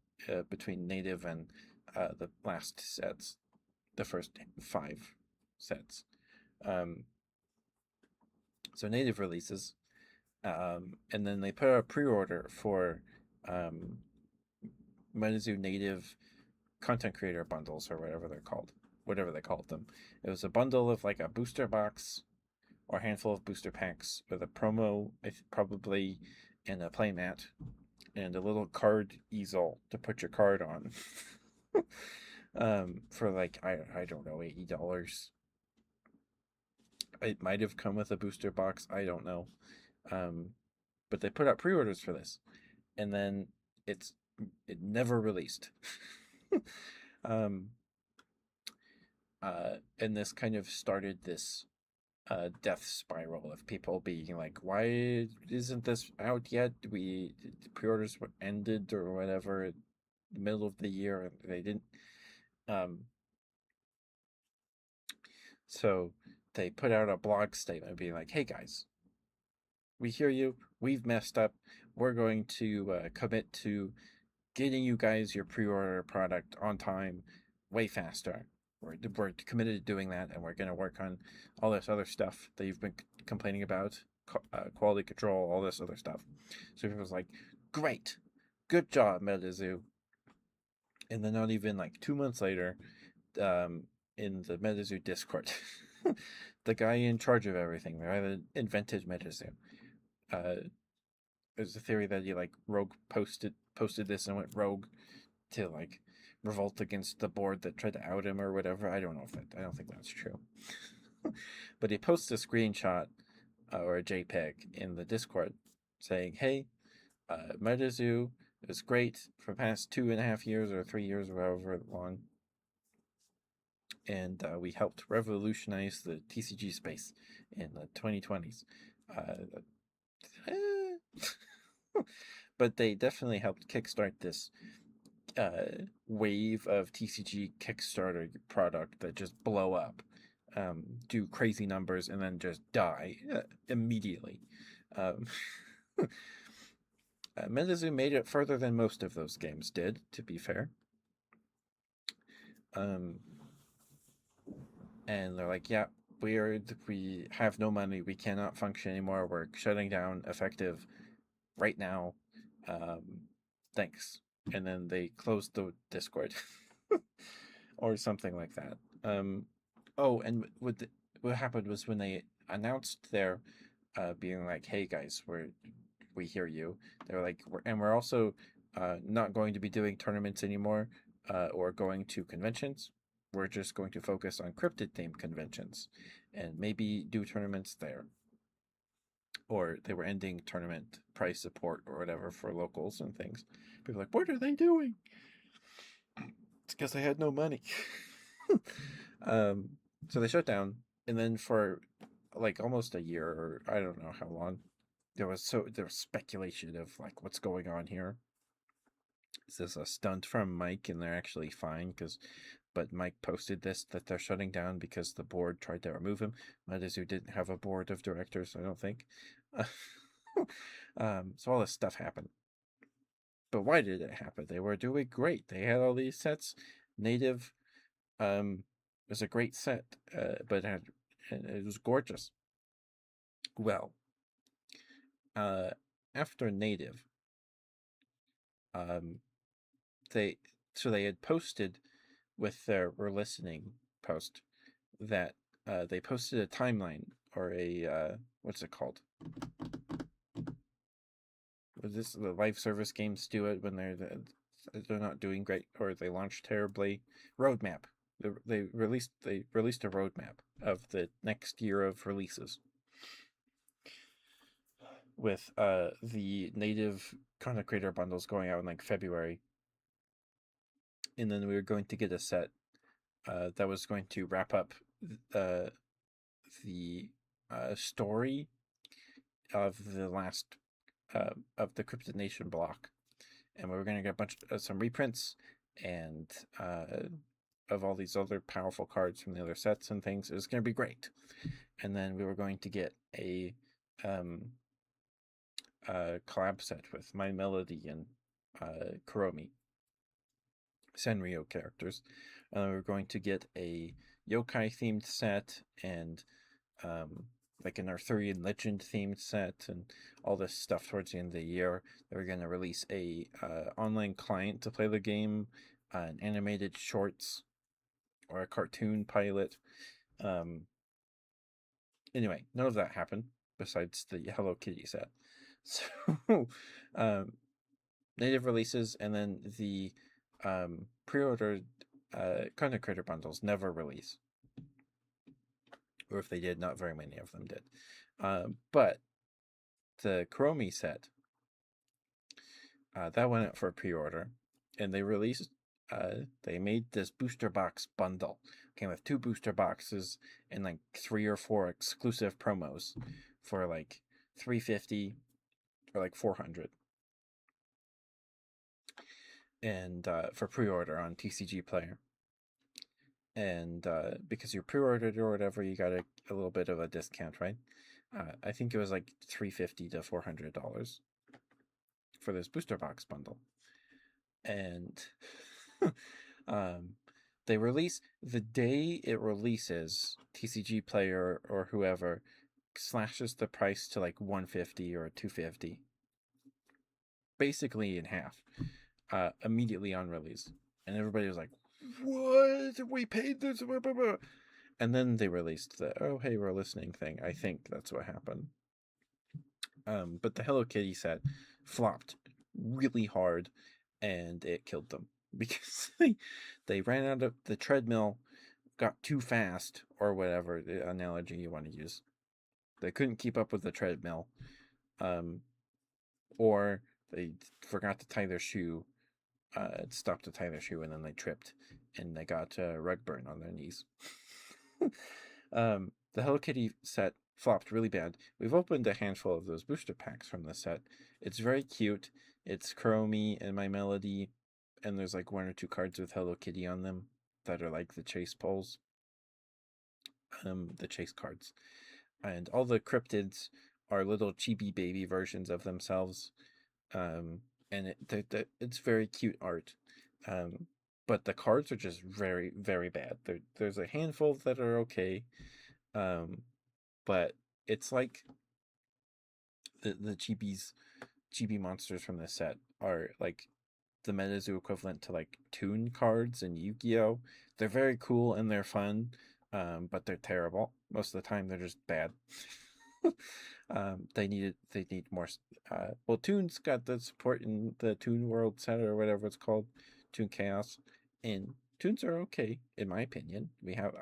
between Native and the last sets, the first 5 sets. Um, so Native releases, and then they put out a pre-order for um, Medizu Native content creator bundles, or whatever they called them. It was a bundle of like a booster box or a handful of booster packs with a promo, probably, and a playmat, and a little card easel to put your card on. For like I don't know, $80. It might have come with a booster box. I don't know. Um, but they put out pre-orders for this, and then it never released. um, and this kind of started this death spiral of people being like, "Why isn't this out yet? The pre-orders were ended or whatever in the middle of the year, and they didn't." Um, so they put out a blog statement being like, "Hey guys, we hear you. We've messed up. We're going to commit to getting you guys your pre-order product on time, way faster. We're committed to doing that, and we're going to work on all this other stuff that you've been complaining about, quality control, all this other stuff." So people's like, "Great, good job, MetaZoo." And then not even like 2 months later, in the MetaZoo Discord, the guy in charge of everything, the guy that invented MetaZoo, there's a theory that he like rogue posted this and went rogue to like revolt against the board that tried to out him or whatever. I don't think that's true. But he posts a screenshot or a JPEG in the Discord saying, "Hey, MetaZoo is great for the past 2.5 years or 3 years or however long, and we helped revolutionize the TCG space in the 2020s. But they definitely helped kickstart this wave of TCG Kickstarter product that just blow up, do crazy numbers, and then just die immediately. Um, Medizu made it further than most of those games did, to be fair. And they're like, yeah, we have no money, we cannot function anymore, we're shutting down effective right now. Thanks. And then they closed the Discord or something like that. Oh, and what happened was when they announced their being like, hey guys, we hear you. They were like, we're also not going to be doing tournaments anymore or going to conventions. We're just going to focus on cryptid themed conventions and maybe do tournaments there. Or they were ending tournament price support or whatever for locals and things. People were like, what are they doing? It's because they had no money. So they shut down, and then for like almost a year, or I don't know how long, there was speculation of like what's going on here. Is this a stunt from Mike and they're actually fine? But Mike posted this that they're shutting down because the board tried to remove him. Medizu didn't have a board of directors, I don't think. So all this stuff happened. But why did it happen? They were doing great. They had all these sets. Native was a great set, but it was gorgeous. Well, after Native, they had posted with their "We're Listening" post that they posted a timeline or a what's it called? Was this the live service games do it when they're not doing great or they launch terribly? Roadmap. They released a roadmap of the next year of releases with the native content creator bundles going out in like February, and then we were going to get a set that was going to wrap up the story of the last of the Cryptid Nation block, and we were going to get a bunch some reprints and of all these other powerful cards from the other sets and things. It was going to be great, and then we were going to get a collab set with My Melody and Kuromi Senryo characters. We were going to get a yokai themed set and like an Arthurian legend themed set and all this stuff towards the end of the year. They were going to release a online client to play the game, an animated shorts or a cartoon pilot. Anyway, none of that happened besides the Hello Kitty set. So native releases and then the pre-ordered content creator bundles never release. Or if they did, not very many of them did. But the Kuromi set, that went out for pre-order, and they released. They made this booster box bundle. Came with 2 booster boxes and like 3 or 4 exclusive promos for like $350 or like $400. And for pre-order on TCG Player. And because you pre-ordered or whatever, you got a little bit of a discount, right? I think it was like $350 to $400 for this booster box bundle. And they release the day it releases, TCG Player or whoever slashes the price to like $150 or $250, basically in half, immediately on release. And everybody was like, what? We paid this? And then they released the, oh, hey, we're listening thing. I think that's what happened. But the Hello Kitty set flopped really hard, and it killed them because they ran out of the treadmill, got too fast, or whatever the analogy you want to use. They couldn't keep up with the treadmill, or they forgot to tie their shoe, stopped to tie their shoe, and then they tripped, and they got rug burn on their knees. The Hello Kitty set flopped really bad. We've opened a handful of those booster packs from the set. It's very cute. It's Chromie and My Melody, and there's like one or two cards with Hello Kitty on them that are like the chase poles, the chase cards. And all the cryptids are little chibi baby versions of themselves. And it's very cute art. But the cards are just very, very bad. There's a handful that are okay, but it's like the chibi monsters from the set are like the MetaZoo equivalent to like Toon cards and Yu-Gi-Oh. They're very cool and they're fun, but they're terrible. Most of the time, they're just bad. They need more. Well, Toon's got the support in the Toon World Center or whatever it's called, Toon Chaos, and Toons are okay in my opinion.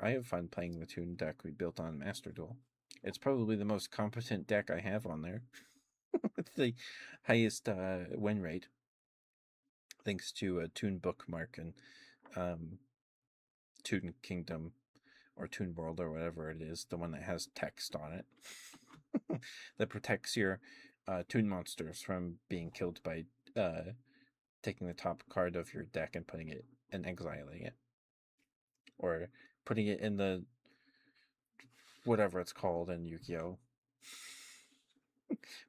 I have fun playing the Toon deck we built on Master Duel. It's probably the most competent deck I have on there. With the highest win rate, thanks to a Toon Bookmark and Toon Kingdom or Toon World or whatever it is, the one that has text on it that protects your Toon monsters from being killed by taking the top card of your deck and putting it and exiling it, or putting it in the whatever it's called in Yu-Gi-Oh.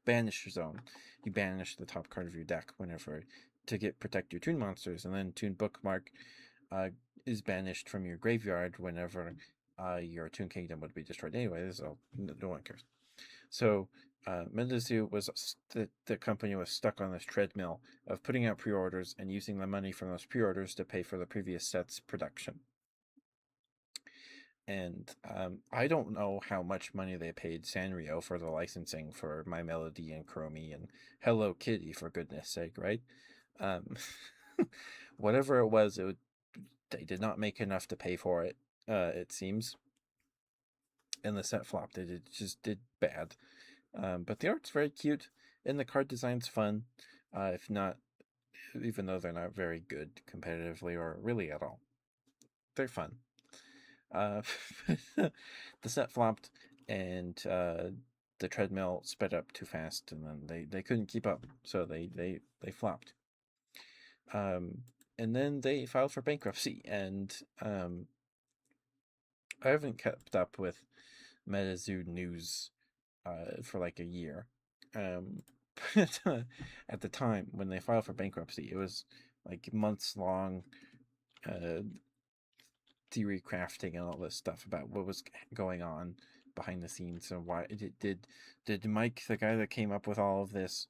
Banish zone. You banish the top card of your deck whenever to protect your Toon monsters, and then Toon Bookmark is banished from your graveyard whenever your Toon Kingdom would be destroyed anyway. So no one cares. So MetaZoo was the company was stuck on this treadmill of putting out pre-orders and using the money from those pre-orders to pay for the previous set's production. And I don't know how much money they paid Sanrio for the licensing for My Melody and Chromie and Hello Kitty, for goodness sake, right? Whatever it was, they did not make enough to pay for it, it seems. And the set flopped. It just did bad. But the art's very cute, and the card design's fun, if not, even though they're not very good competitively or really at all. They're fun. The set flopped, and the treadmill sped up too fast, and then they couldn't keep up, so they flopped. And then they filed for bankruptcy, and I haven't kept up with MetaZoo news for like a year. But at the time when they filed for bankruptcy, it was like months long theory crafting and all this stuff about what was going on behind the scenes and why did Mike, the guy that came up with all of this,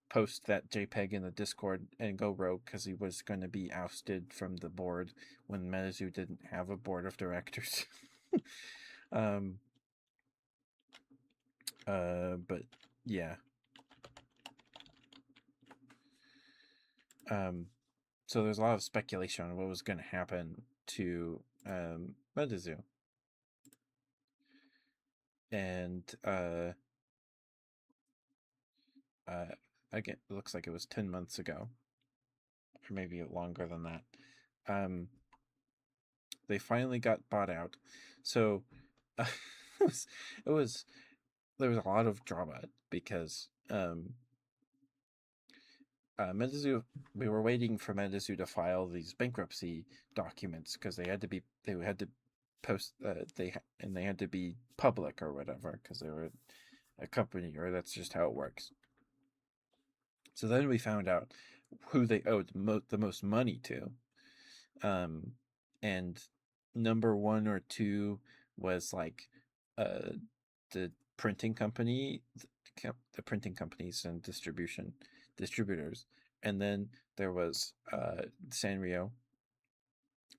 post that JPEG in the Discord and go rogue because he was going to be ousted from the board when MetaZoo didn't have a board of directors. But yeah. So there's a lot of speculation on what was going to happen to MetaZoo. And again, it looks like it was 10 months ago, or maybe longer than that. They finally got bought out. So it was there was a lot of drama because MetaZoo, we were waiting for MetaZoo to file these bankruptcy documents because they had to post they had to be public or whatever because they were a company, or that's just how it works. So then we found out who they owed the most money to, and number 1 or 2 was like the printing company, the printing companies and distributors, and then there was Sanrio,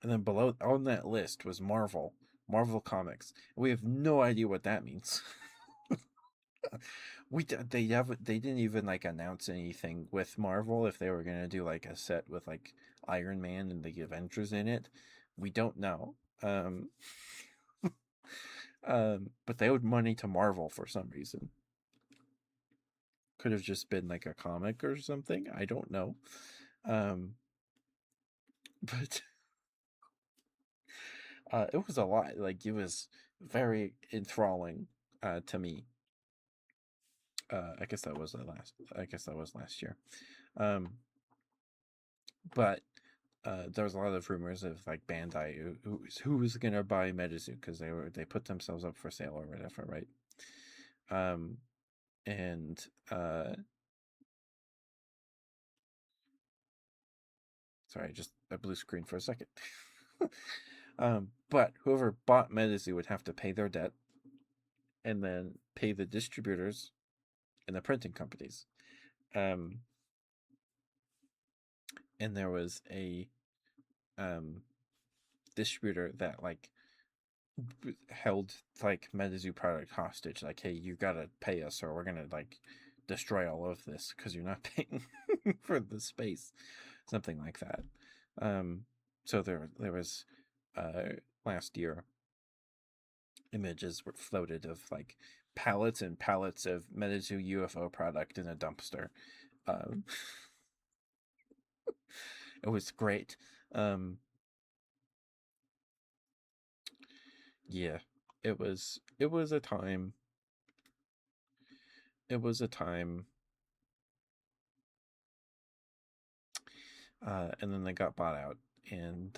and then below on that list was Marvel Comics. We have no idea what that means. They didn't even like announce anything with Marvel if they were gonna do like a set with like Iron Man and the Avengers in it. We don't know. But they owed money to Marvel for some reason. Could have just been like a comic or something. I don't know. But it was a lot. Like, it was very enthralling. to me. I guess that was last year. Um, but there was a lot of rumors of like Bandai who was gonna buy Medizu because they put themselves up for sale or whatever, right? Um, and sorry, just a blue screen for a second. But whoever bought Medizu would have to pay their debt and then pay the distributors and the printing companies. And there was a distributor that like held like Medizu product hostage. Like, hey, you gotta pay us, or we're gonna like destroy all of this because you're not paying for the space, something like that. So there was last year images were floated of like pallets and pallets of Medizu UFO product in a dumpster. Um, it was great. Yeah, it was a time. It was a time. And then they got bought out, and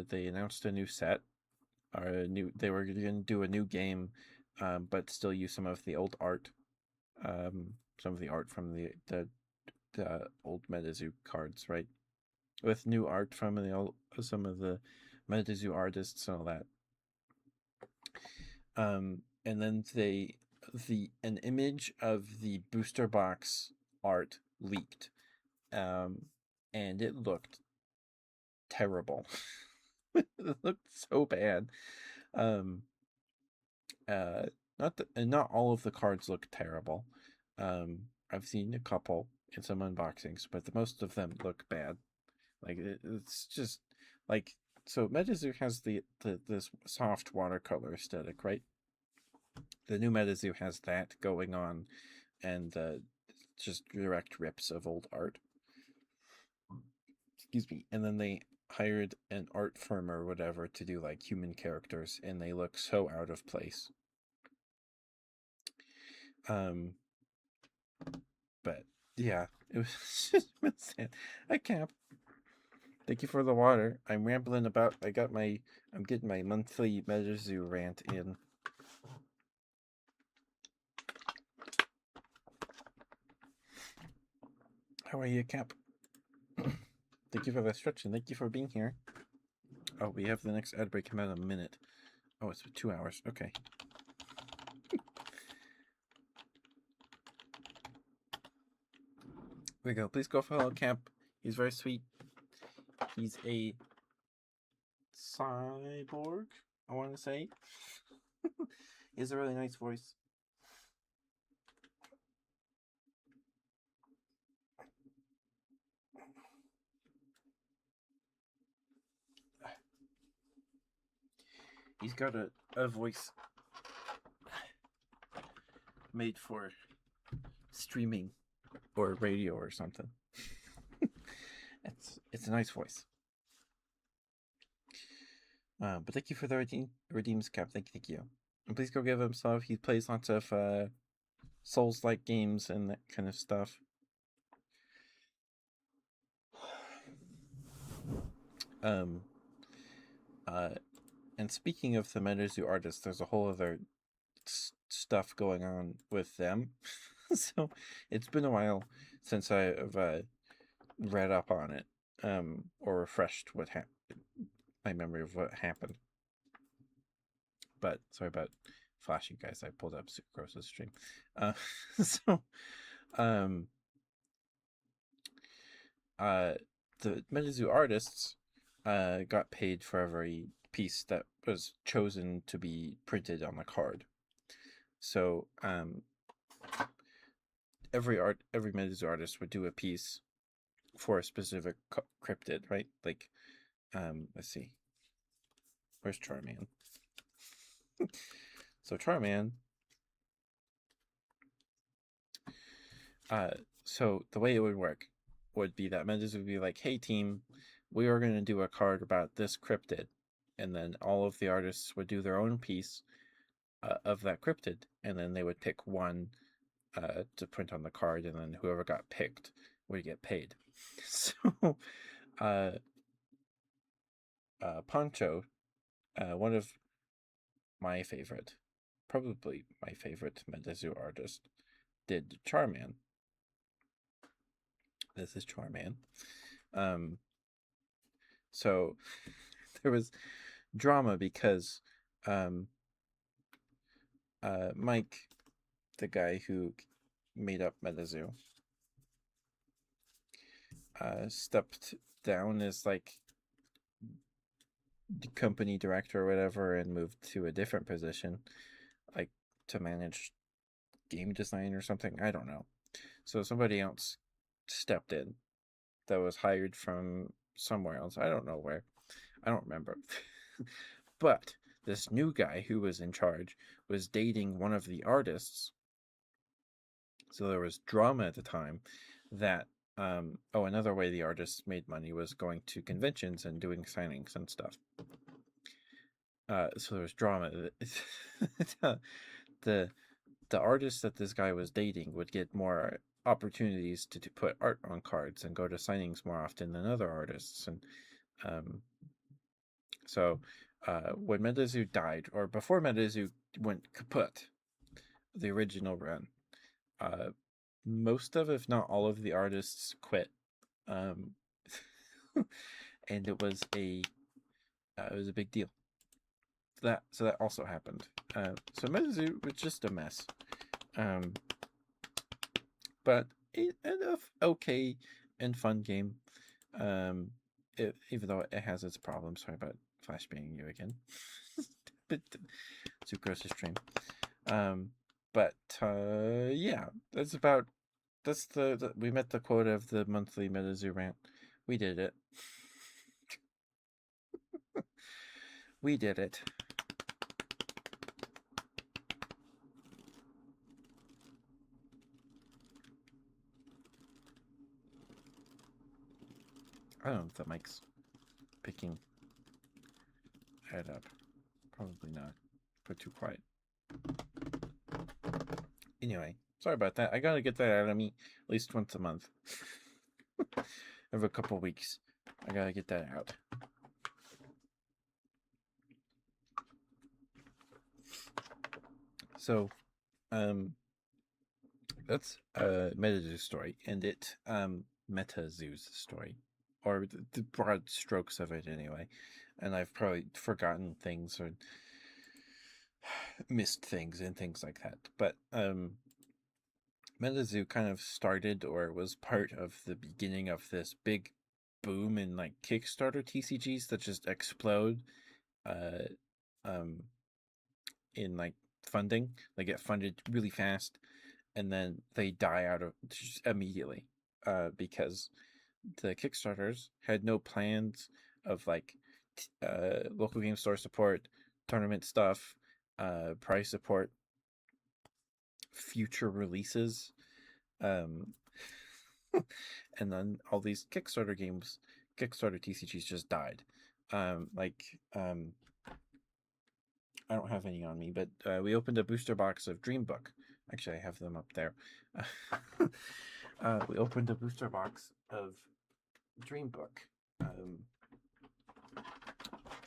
they announced a new set. Or they were going to do a new game, but still use some of the old art, some of the art from the old Medizu cards, right? With new art from some of the Medizu artists and all that. And then an image of the booster box art leaked, and it looked terrible. It looked so bad. Um, not all of the cards look terrible. I've seen a couple in some unboxings, but most of them look bad. Like it's just like so. Medizu has this soft watercolor aesthetic, right? The new Medizu has that going on, and just direct rips of old art. Excuse me. And then they hired an art firm or whatever to do like human characters, and they look so out of place. But yeah, it was just sad. I can't. Thank you for the water. I'm rambling about. I'm getting my monthly Medizu rant in. How are you, Cap? Thank you for the stretch and thank you for being here. Oh, we have the next ad break come out in a minute. Oh, it's 2 hours. Okay. There we go. Please go follow Camp. He's very sweet. He's a cyborg, I want to say. He has a really nice voice. He's got a voice made for streaming or radio or something. It's a nice voice. But thank you for the redeems, Cap. Thank you. And please go give him stuff. He plays lots of Souls-like games and that kind of stuff. And speaking of the Medizu artists, there's a whole other stuff going on with them. So it's been a while since I've read up on it, or refreshed my memory of what happened. But sorry about flashing, guys. I pulled up Sucrose's stream. So, the Medizu artists got paid for every piece that was chosen to be printed on the card. So every Medizu artist would do a piece for a specific cryptid, right? Like, let's see, where's Charman? So Charman. So the way it would work would be that Medizu would be like, hey team, we are going to do a card about this cryptid, and then all of the artists would do their own piece, of that cryptid, and then they would pick one to print on the card, and then whoever got picked would get paid. So, uh, Poncho, one of my favorite, probably my favorite Medizu artist, did Charman. This is Charman. So there was drama because Mike, the guy who made up Medizu, stepped down as like company director or whatever and moved to a different position, like to manage game design or something. I don't know. So somebody else stepped in that was hired from somewhere else. I don't know where. I don't remember. But this new guy who was in charge was dating one of the artists. So there was drama at the time that another way the artists made money was going to conventions and doing signings and stuff. So there was drama. the the artist that this guy was dating would get more opportunities to put art on cards and go to signings more often than other artists. And so when Medizu died, or before Medizu went kaput, the original run, most of, if not all of the artists quit. And it was a big deal. So that also happened. So Medizu was just a mess. But an okay and fun game. Even though it has its problems. Sorry about flash banging you again. But Sucrose's stream. But yeah, that's the we met the quota of the monthly Medizu rant. We did it. We did it. I don't know if the mic's picking it up. Probably not. Put too quiet. Anyway, sorry about that. I gotta get that out of me at least once a month. Every couple weeks, I gotta get that out. So, that's Metazoo's story, and it Metazoo's story, or the broad strokes of it anyway. And I've probably forgotten things or missed things and things like that. But Metazoo kind of started or was part of the beginning of this big boom in like Kickstarter TCGs that just explode in like funding. They get funded really fast and then they die out of just immediately because the Kickstarters had no plans of like local game store support, tournament stuff, prize support, future releases, and then all these Kickstarter TCGs just died. I don't have any on me, but we opened a booster box of Dream Book. Actually, I have them up there. We opened a booster box of Dream Book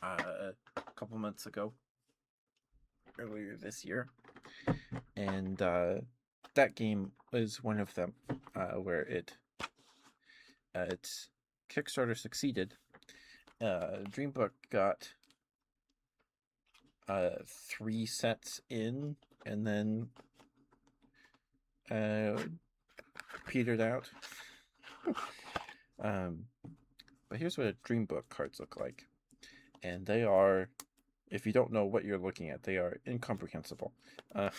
a couple months ago, earlier this year, and that game was one of them where its Kickstarter succeeded. Dream Book got 3 sets in, and then petered out. But here's what a Dream Book cards look like. And they are, if you don't know what you're looking at, they are incomprehensible. And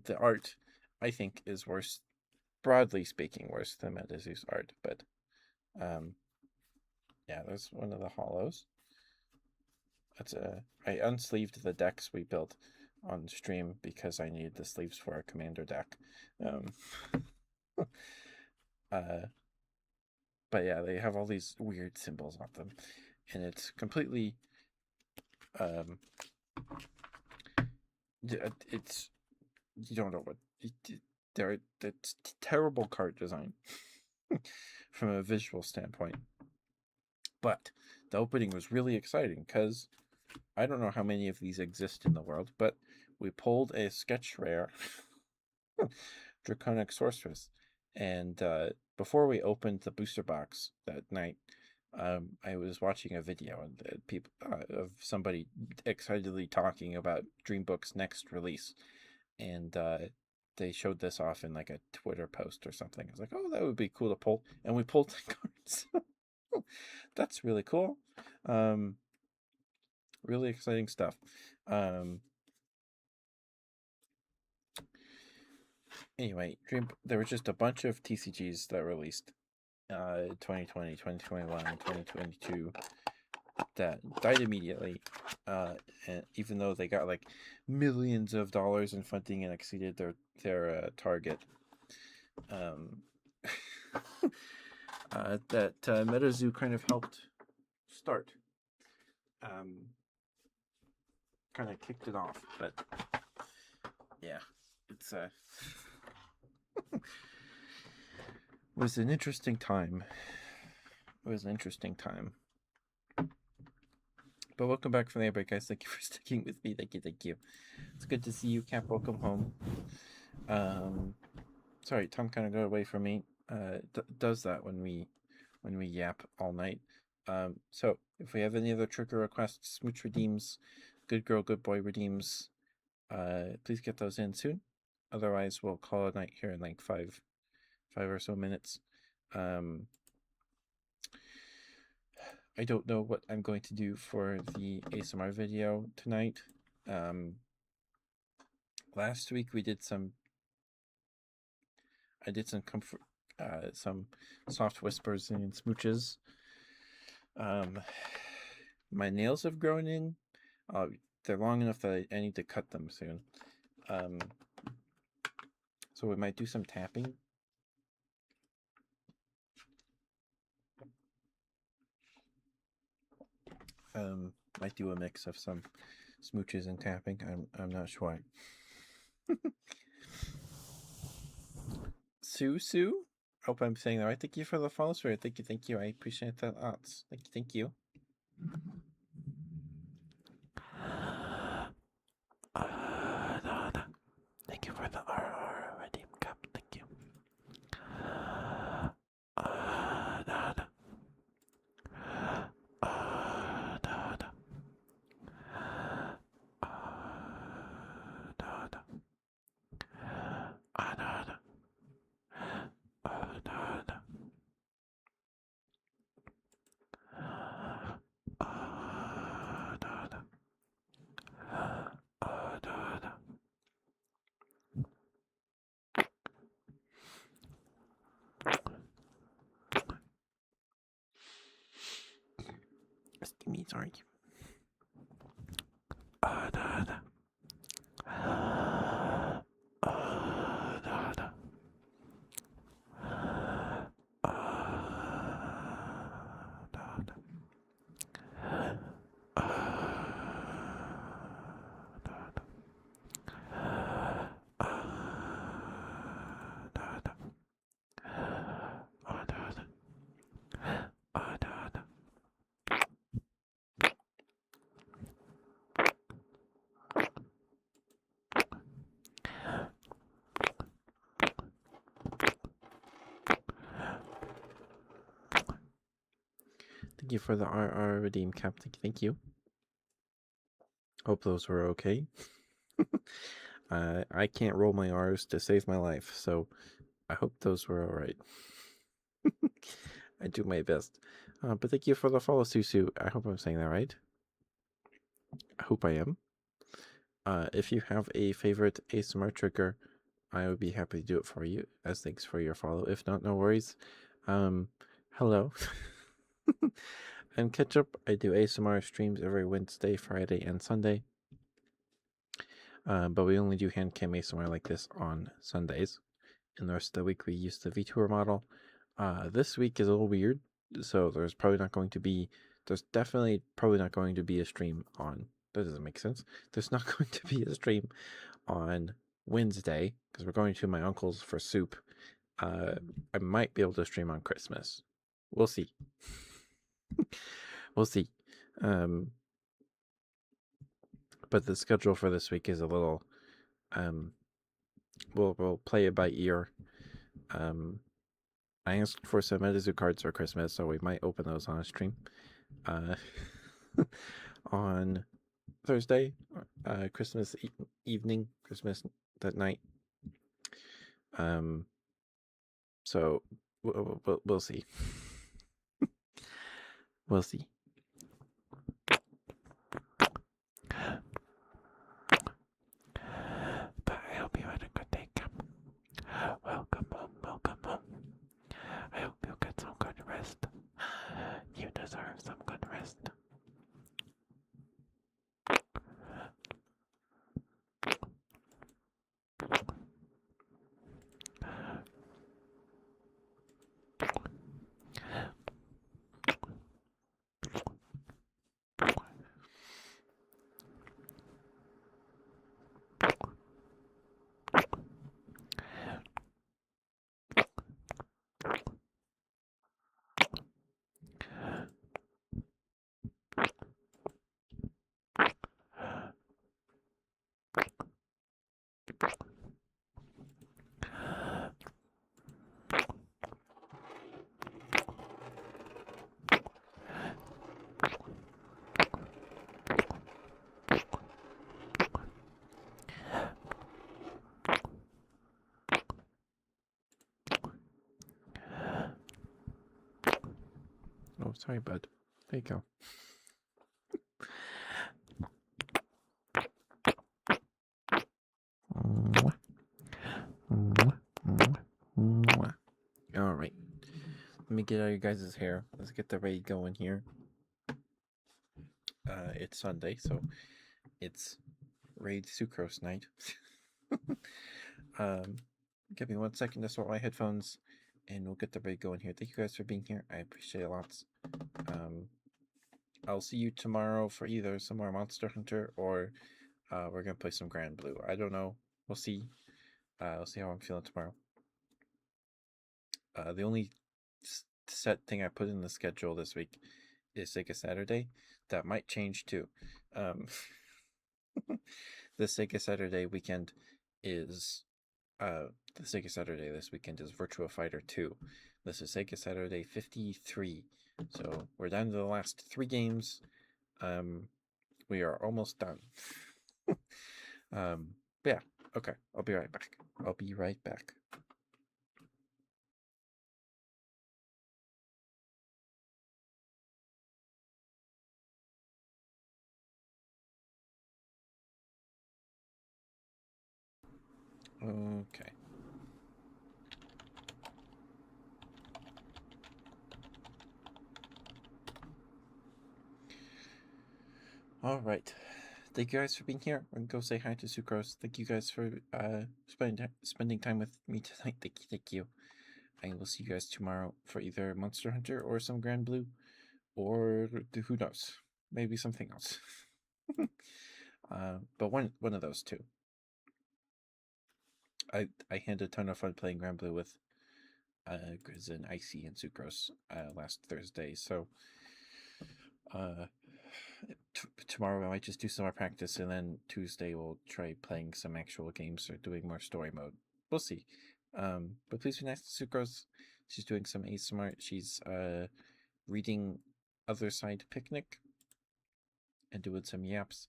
the art, I think, is worse, broadly speaking, worse than Medizu's art. But yeah, there's one of the hollows. I unsleeved the decks we built on stream because I needed the sleeves for a commander deck. But yeah, they have all these weird symbols on them, and it's completely It's you don't know what it's terrible card design from a visual standpoint. But the opening was really exciting because I don't know how many of these exist in the world, but we pulled a sketch rare Draconic Sorceress, and before we opened the booster box that night, I was watching a video of somebody excitedly talking about Dreambook's next release, and they showed this off in like a Twitter post or something. I was like, "Oh, that would be cool to pull," and we pulled the cards. That's really cool. Really exciting stuff. Anyway, there were just a bunch of TCGs that released 2020, 2021, 2022 that died immediately, and even though they got like millions of dollars in funding and exceeded their target. That MetaZoo kind of helped start. Kind of kicked it off, but yeah, it's was an interesting time. It was an interesting time. But welcome back from the break, guys. Thank you for sticking with me. Thank you. It's good to see you, Cap. Welcome home. Sorry, Tom kind of got away from me. Does that when we yap all night. So if we have any other trigger requests, Smooch redeems, Good Girl, Good Boy redeems, please get those in soon. Otherwise, we'll call it a night here in like five or so minutes. I don't know what I'm going to do for the ASMR video tonight. Last week we did I did some comfort, some soft whispers and smooches. My nails have grown in. They're long enough that I need to cut them soon. So we might do some tapping. Might do a mix of some smooches and tapping. I'm not sure. Sue? Hope I'm saying that right. Thank you for the follow, sir. Thank you. I appreciate that lots. Thank you. Thank you for the RR redeem cup. Thank you. Steamy, sorry. Thank you for the RR redeem cap. Thank you. Hope those were okay. I can't roll my R's to save my life, so I hope those were alright. I do my best. But thank you for the follow, Susu. I hope I'm saying that right. I hope I am. If you have a favorite ASMR trigger, I would be happy to do it for you, as thanks for your follow. If not, no worries. Hello. I'm Ketchup. I do ASMR streams every Wednesday, Friday, and Sunday. But we only do hand cam ASMR like this on Sundays. And the rest of the week we use the VTuber model. This week is a little weird, so there's definitely probably not going to be a stream on that doesn't make sense. There's not going to be a stream on Wednesday because we're going to my uncle's for soup. I might be able to stream on Christmas. We'll see. We'll see. But the schedule for this week is a little. We'll play it by ear. I asked for some Medizu cards for Christmas, so we might open those on a stream. On Thursday, Christmas evening, Christmas that night. So we'll see. We'll see. But I hope you had a good day, Cap. Welcome home, welcome home. I hope you get some good rest. You deserve some good rest. Oh, sorry, bud. There you go. All right. Let me get out your guys' hair. Let's get the raid going here. It's Sunday, so it's raid sucrose night. Give me 1 second to sort my headphones, and we'll get the raid going here. Thank you guys for being here. I appreciate it lots. I'll see you tomorrow for either some more Monster Hunter or we're gonna play some Grand Blue. I don't know. We'll see. We'll see how I'm feeling tomorrow. The only set thing I put in the schedule this week is Sega Saturday. That might change too. The Sega Saturday weekend is the Sega Saturday this weekend is Virtua Fighter 2. This is Sega Saturday 53. So we're down to the last 3 games. We are almost done. Yeah, okay. I'll be right back. Okay. All right. Thank you guys for being here. I'm gonna go say hi to Sucrose. Thank you guys for spending time with me tonight. Thank you. I will see you guys tomorrow for either Monster Hunter or some Grand Blue, or who knows, maybe something else. But one of those two. I had a ton of fun playing Grand Blue with Grizz and Icy and Sucrose last Thursday. So tomorrow I might just do some more practice, and then Tuesday we'll try playing some actual games or doing more story mode. We'll see. But please be nice to Sucrose. She's doing some ASMR. She's reading Other Side Picnic and doing some yaps.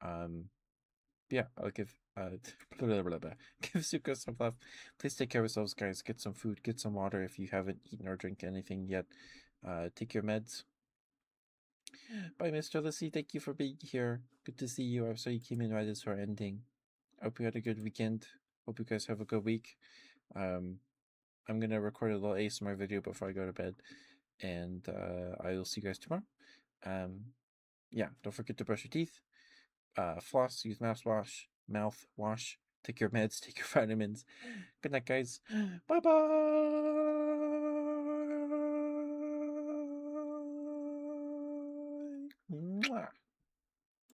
Yeah, I'll give give Sucrose some love. Please take care of yourselves, guys. Get some food, get some water if you haven't eaten or drink anything yet. Take your meds. Bye, Mr. Lissy. Thank you for being here. Good to see you. I'm sorry you came in right as we're ending. I hope you had a good weekend. Hope you guys have a good week. I'm gonna record a little ASMR video before I go to bed, and I will see you guys tomorrow. Yeah, don't forget to brush your teeth, floss, use mouthwash, take your meds, take your vitamins. Good night, guys. Bye bye.